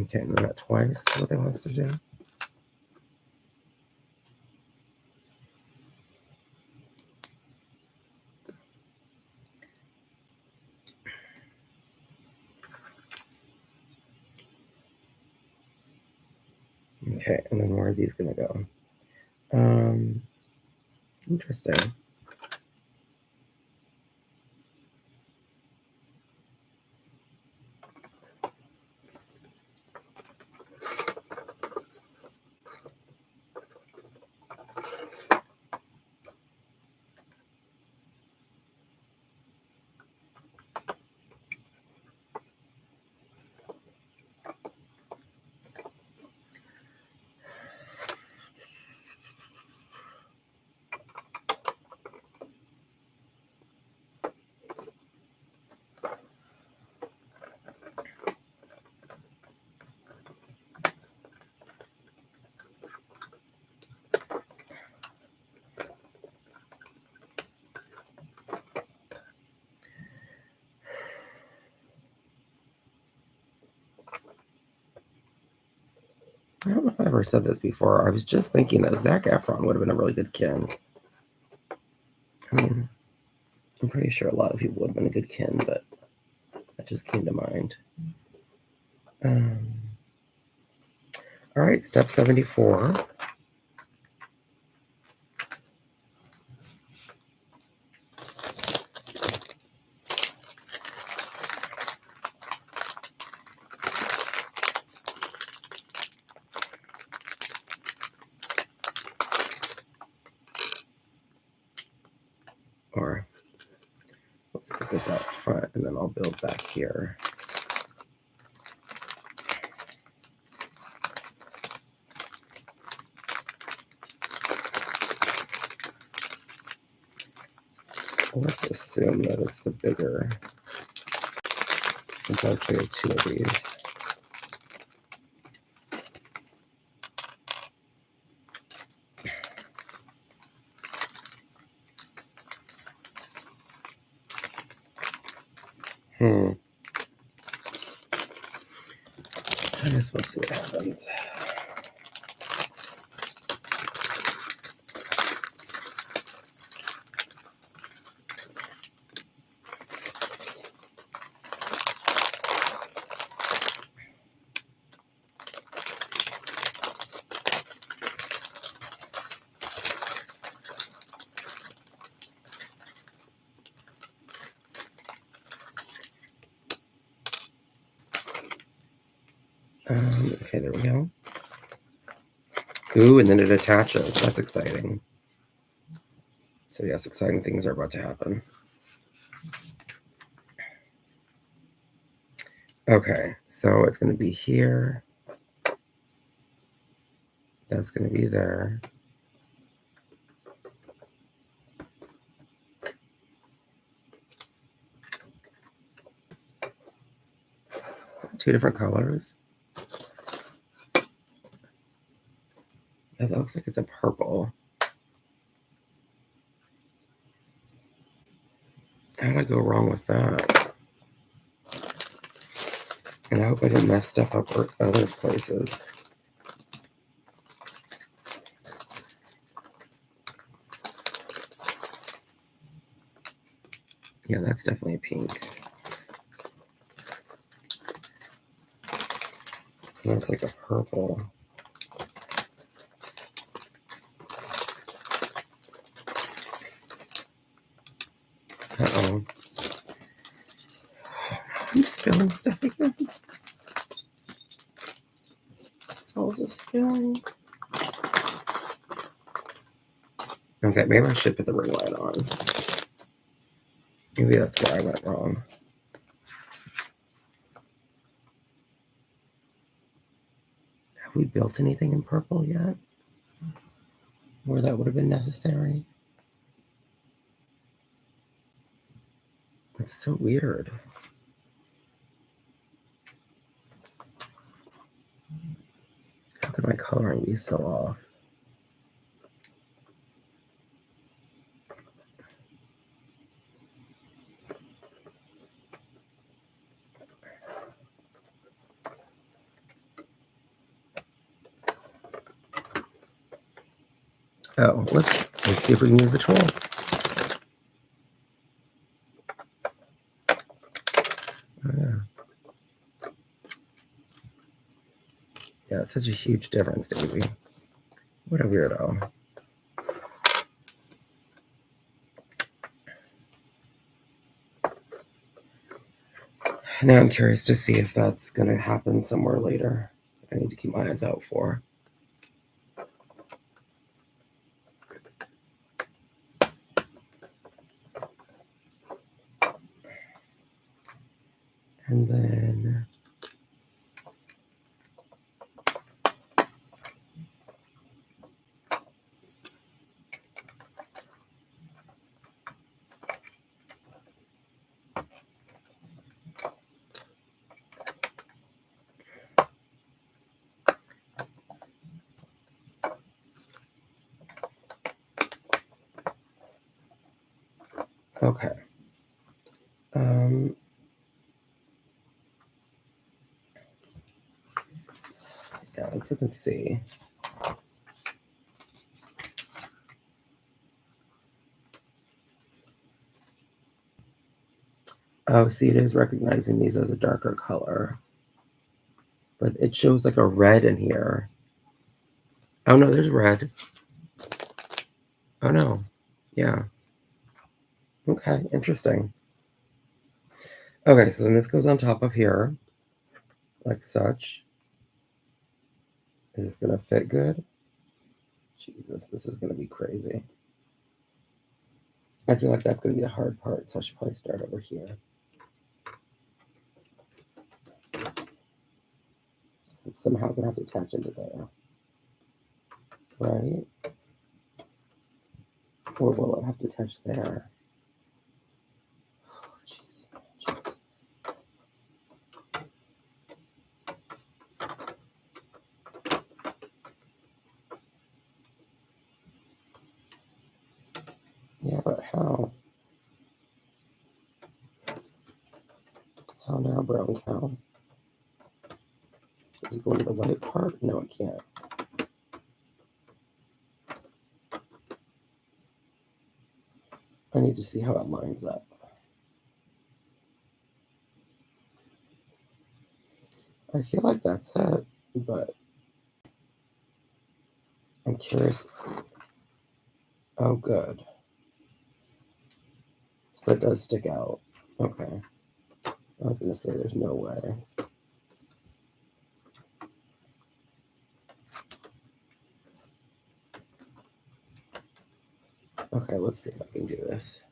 [SPEAKER 1] Okay, and then that twice, what they want us to do. Okay, and then where are these gonna go? Interesting. I don't know if I ever said this before. I was just thinking that Zac Efron would have been a really good Ken. I mean, I'm pretty sure a lot of people would have been a good Ken, but that just came to mind. All right, step 74. Or let's put this out front and then I'll build back here. Let's assume that it's the bigger, since I've created 2 of these. I guess we'll see what happens. Okay, there we go. Ooh, and then it attaches. That's exciting. So yes, exciting things are about to happen. Okay, so it's going to be here. That's going to be there. Two different colors. Yeah, that looks like it's a purple. How did I go wrong with that? And I hope I didn't mess stuff up other places. Yeah, that's definitely a pink. That's like a purple. Uh-oh. I'm spilling stuff again. It's all just spilling. Okay, maybe I should put the ring light on. Maybe that's where I went wrong. Have we built anything in purple yet? Where that would have been necessary? It's so weird. How could my coloring be so off? Oh, let's see if we can use the tool. Oh, yeah. Yeah, it's such a huge difference, Davey. What a weirdo. Now I'm curious to see if that's going to happen somewhere later. I need to keep my eyes out for. And then okay. Yeah, let's see. Oh, see, it is recognizing these as a darker color. But it shows like a red in here. Oh, no, there's red. Oh, no. Yeah. Okay, interesting. Okay, so then this goes on top of here, like such. Is this going to fit good? Jesus, this is going to be crazy. I feel like that's going to be the hard part, so I should probably start over here. It's somehow going to have to attach into there. Right? Or will it have to attach there? Oh, Jesus. Yeah, but how? How now, brown cow? Is it going to the white part? No, it can't. I need to see how it lines up. I feel like that's it, but I'm curious. Oh, good. So that does stick out. Okay. I was going to say there's no way. Okay, let's see if I can do this.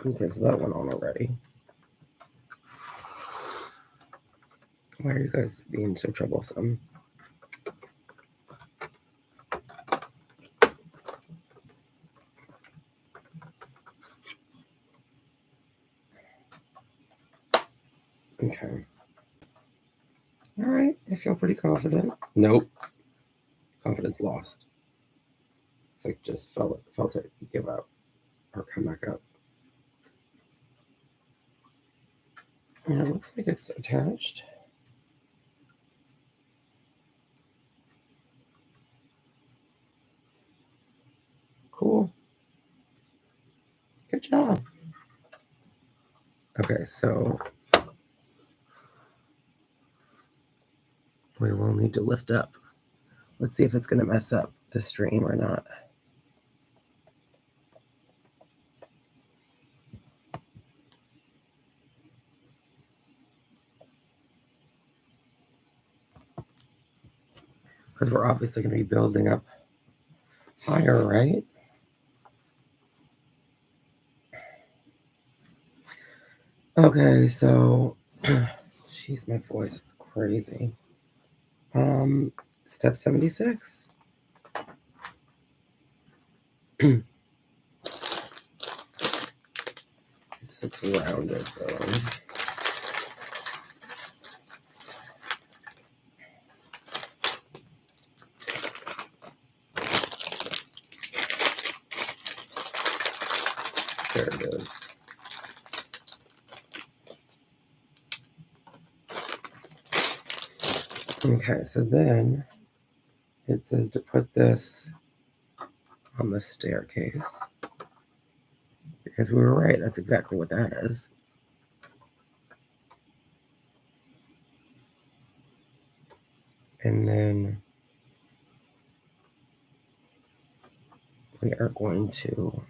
[SPEAKER 1] Okay, so that went on already. Why are you guys being so troublesome? Okay. All right, I feel pretty confident. Nope. Confidence lost. It's like just felt it give up or come back up. And it looks like it's attached. Cool. Good job. Okay, so we will need to lift up. Let's see if it's going to mess up the stream or not. Because we're obviously going to be building up higher, right? Okay, so, jeez, my voice is crazy. Step 76. This looks rounded though. There it is. Okay, so then it says to put this on the staircase. Because we were right, that's exactly what that is. And then we are going to...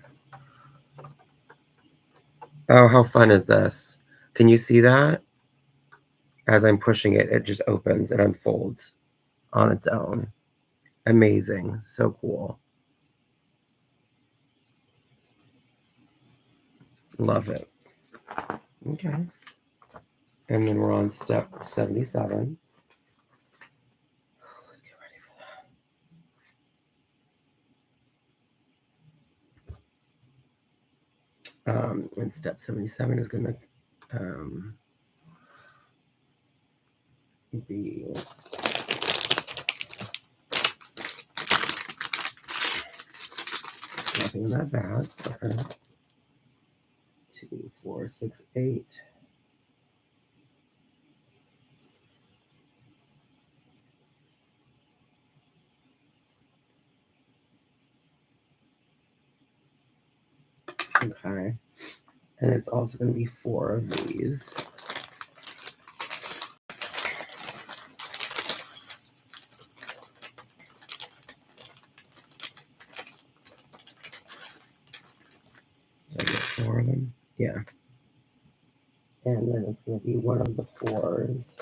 [SPEAKER 1] Oh, how fun is this? Can you see that? As I'm pushing it, it just opens and unfolds on its own. Amazing. So cool. Love it. Okay. And then we're on step 77. Let's get ready for that. And step 77 is going to be nothing that bad. Okay. 2, 4, 6, 8. Okay. And it's also going to be 4 of these. Did I get 4 of them? Yeah. And then it's going to be one of the 4s.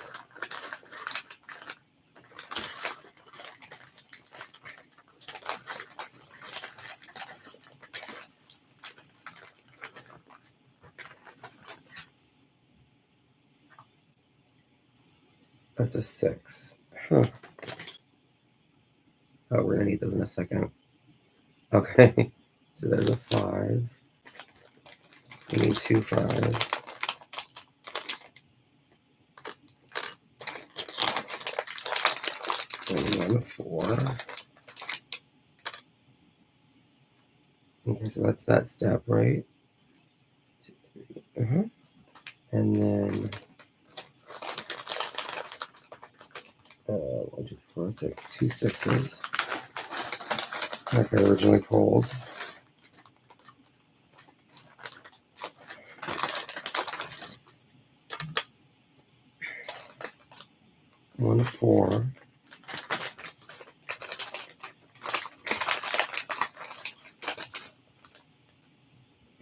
[SPEAKER 1] That's a 6. Huh. Oh, we're going to need those in a second. Okay. So there's a 5. We need 2 5s. And 1 4. Okay, so that's that step, right? 2, 3. And then 1, 2, 4, 6, 2 6s. Like I originally pulled. One 4.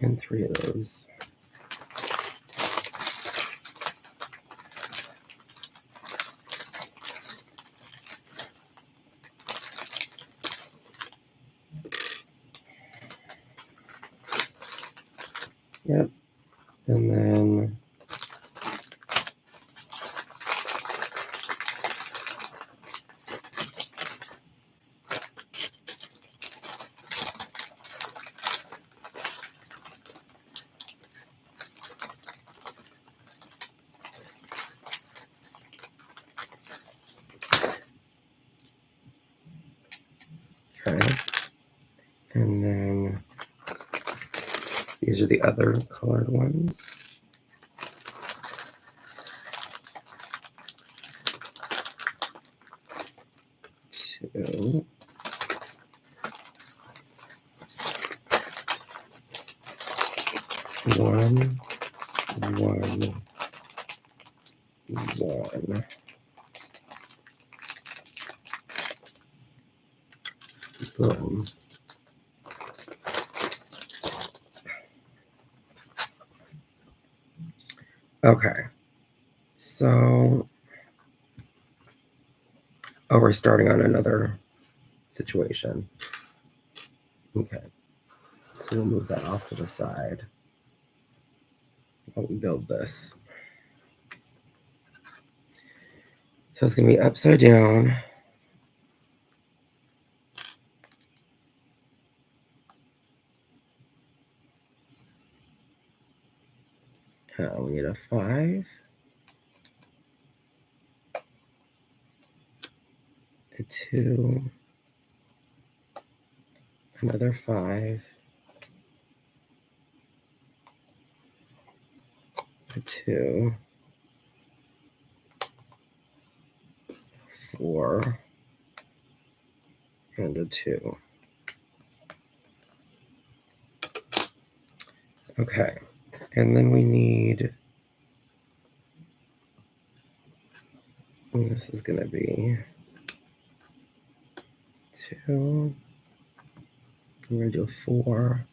[SPEAKER 1] And 3 of those. Yep. And then okay. And then these are the other colored ones. 2. 1, 1, 1. Boom. Okay. So, we're starting on another situation. Okay. So we'll move that off to the side while we build this. So it's going to be upside down. We need a 5, a 2, another 5, a 2, 4, and a 2. Okay, and then we need, this is going to be 2, we're going to do a 4,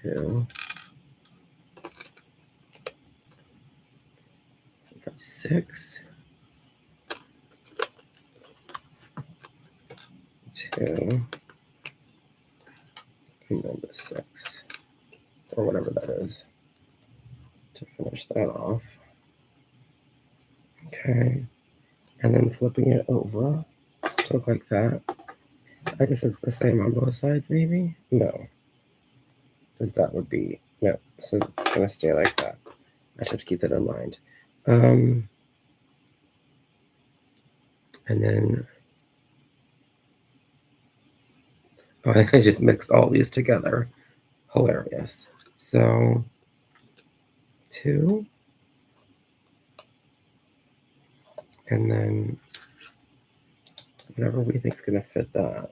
[SPEAKER 1] 2, 6, 2, and then the 6, or whatever that is, to finish that off. Okay, and then flipping it over to look like that. I guess it's the same on both sides, maybe? No, because that would be, no, so it's going to stay like that. I should keep that in mind. And then, oh, I just mixed all these together. Hilarious. So, 2, and then whatever we think is going to fit that.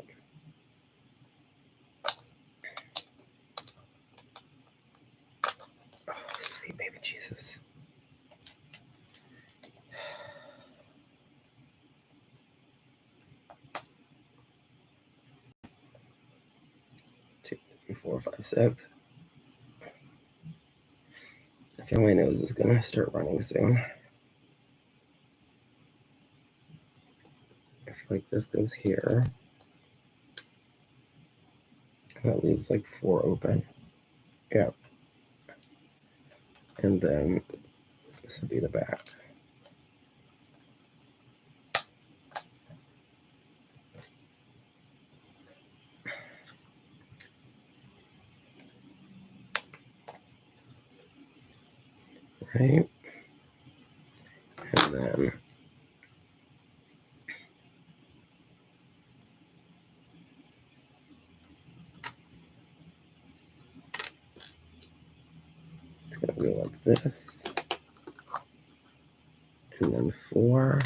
[SPEAKER 1] Oh, sweet baby Jesus. 2, 3, 4, 5, 6. I feel my nose is going to start running soon. I feel like this goes here. That leaves like 4 open. Yeah. And then this will be the back. Right? And then it's going to go like this. And then 4.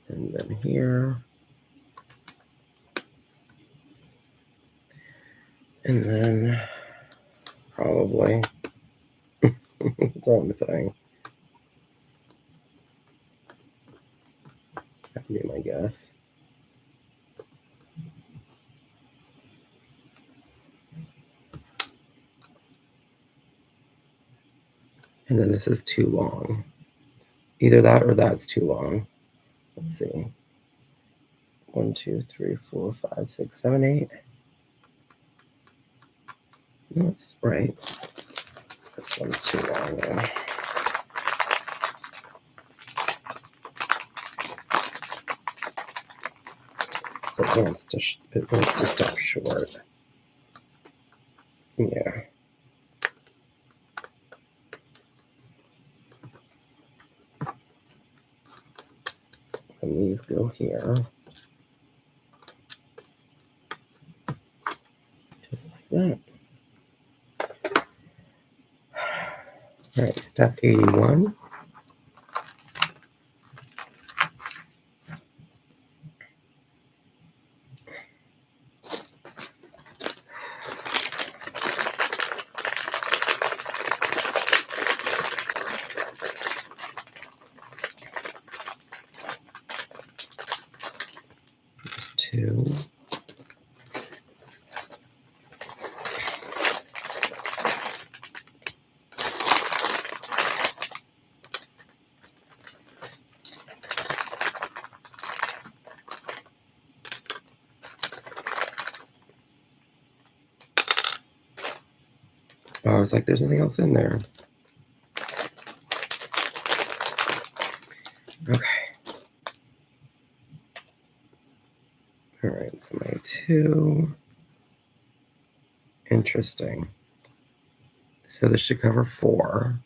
[SPEAKER 1] And then here. And then probably, that's all I'm saying. That would be my guess. And then this is too long. Either that or that's too long. Let's see. 1, 2, 3, 4, 5, 6, 7, 8. No, that's right. This one's too long now. So it wants to stop short. Yeah. And these go here. Just like that. All right, step 81. Two. Oh, I was like, there's nothing else in there. Okay. All right, so my 2. Interesting. So this should cover 4.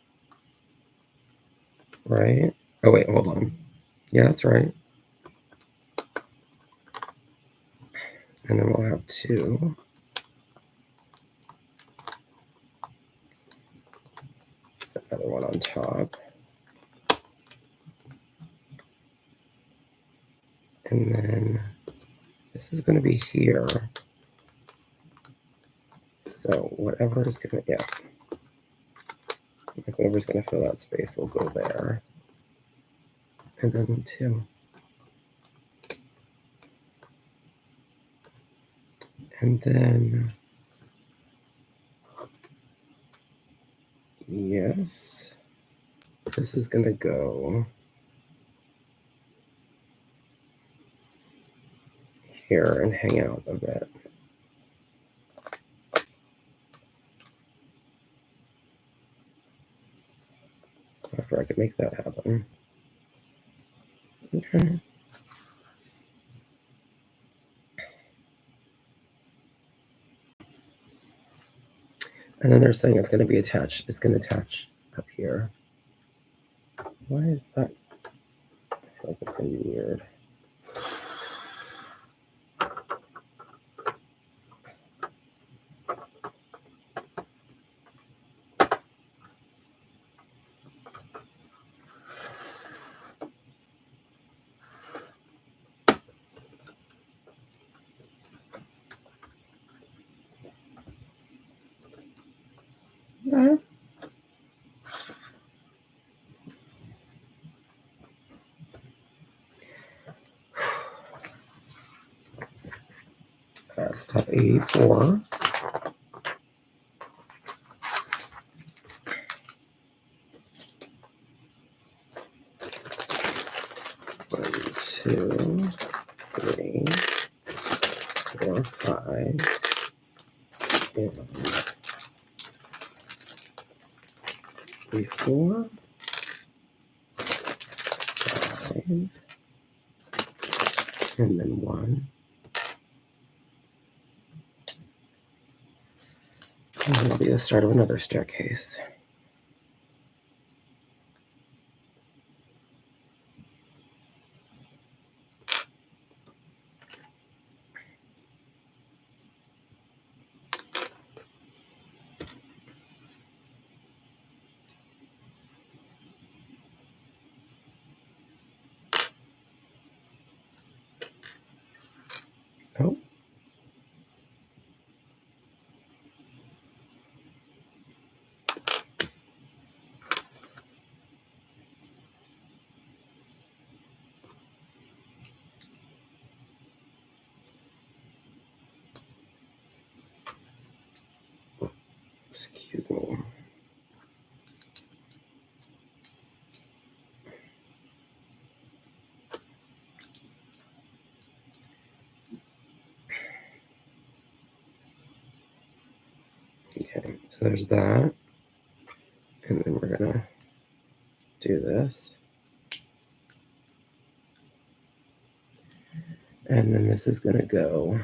[SPEAKER 1] Right? Oh, wait, hold on. Yeah, that's right. And then we'll have 2. Another one on top. And then this is going to be here. So whatever is going to, yeah. Like whatever's going to fill that space will go there. And then 2. And then, yes, this is going to go here and hang out a bit. After I could make that happen. Okay. And then they're saying it's going to be attached. It's going to attach up here. Why is that? I feel like it's going to be weird. Okay. Step 84. One, 2, 3, 4, 5. And 3, 4, 5. And then 1. And that'll be the start of another staircase. Oh. Excuse me. Okay, so there's that. And then we're gonna do this. And then this is gonna go,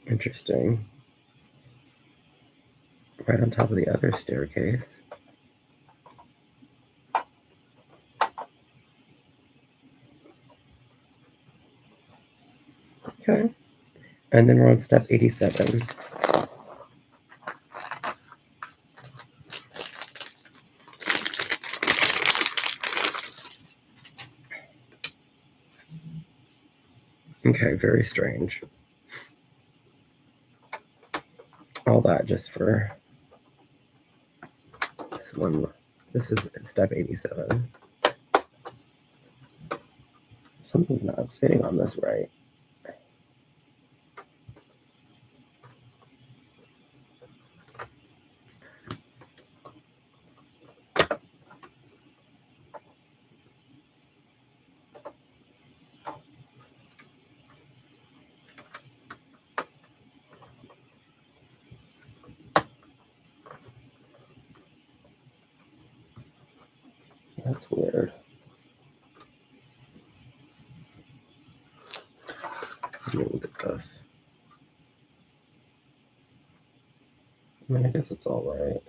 [SPEAKER 1] interesting, right on top of the other staircase. Okay, and then we're on step 87. Okay, very strange. All that just for this one. This is step 87. Something's not fitting on this right. That's weird. Let me look at this. I mean, I guess it's all right.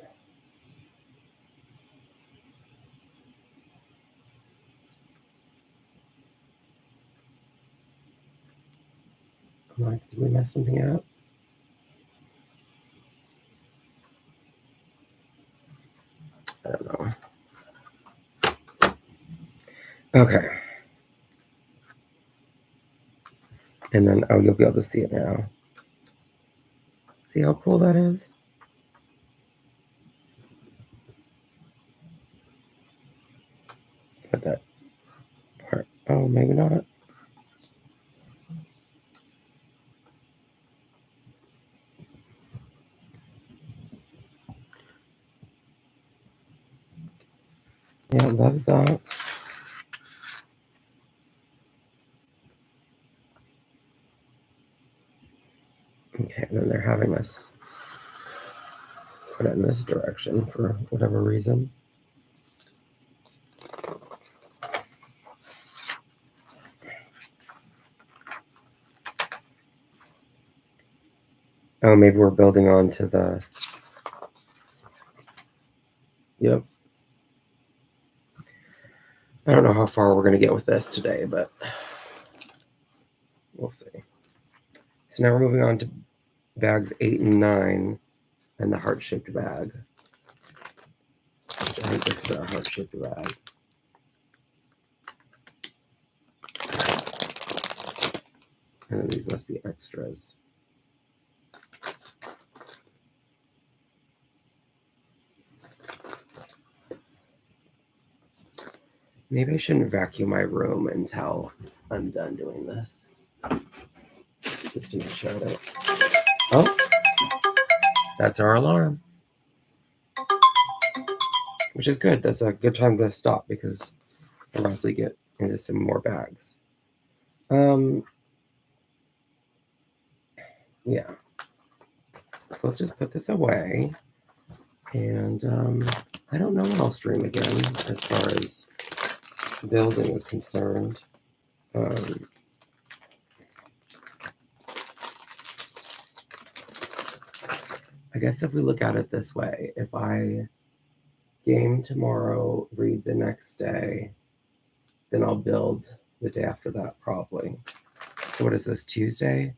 [SPEAKER 1] I'm like, did we mess something up? I don't know. Okay. And then, oh, you'll be able to see it now. See how cool that is? Put that part. Oh, maybe not. Yeah, loves that. Okay, and then they're having us put it in this direction for whatever reason. Oh, maybe we're building on to the... Yep. I don't know how far we're going to get with this today, but we'll see. So now we're moving on to bags 8 and 9 and the heart-shaped bag. Which I think this is our heart-shaped bag. And then these must be extras. Maybe I shouldn't vacuum my room until I'm done doing this. Just to make sure that... Oh! That's our alarm. Which is good. That's a good time to stop because we'll actually get into some more bags. Yeah. So let's just put this away. And I don't know when I'll stream again as far as building is concerned. I guess if we look at it this way, if I game tomorrow, read the next day, then I'll build the day after that probably. So what is this, Tuesday?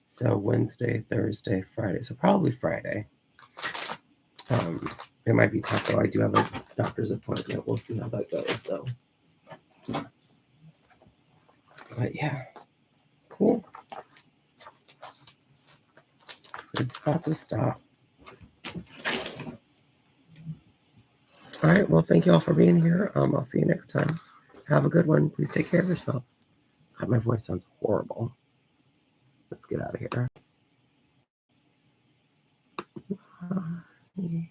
[SPEAKER 1] So Wednesday, Thursday, Friday. So probably Friday. It might be tough though. I do have a doctor's appointment. We'll see how that goes though. But yeah, cool. Good spot to stop. All right, well, thank you all for being here. I'll see you next time. Have a good one. Please take care of yourselves. God, my voice sounds horrible. Let's get out of here. Yeah.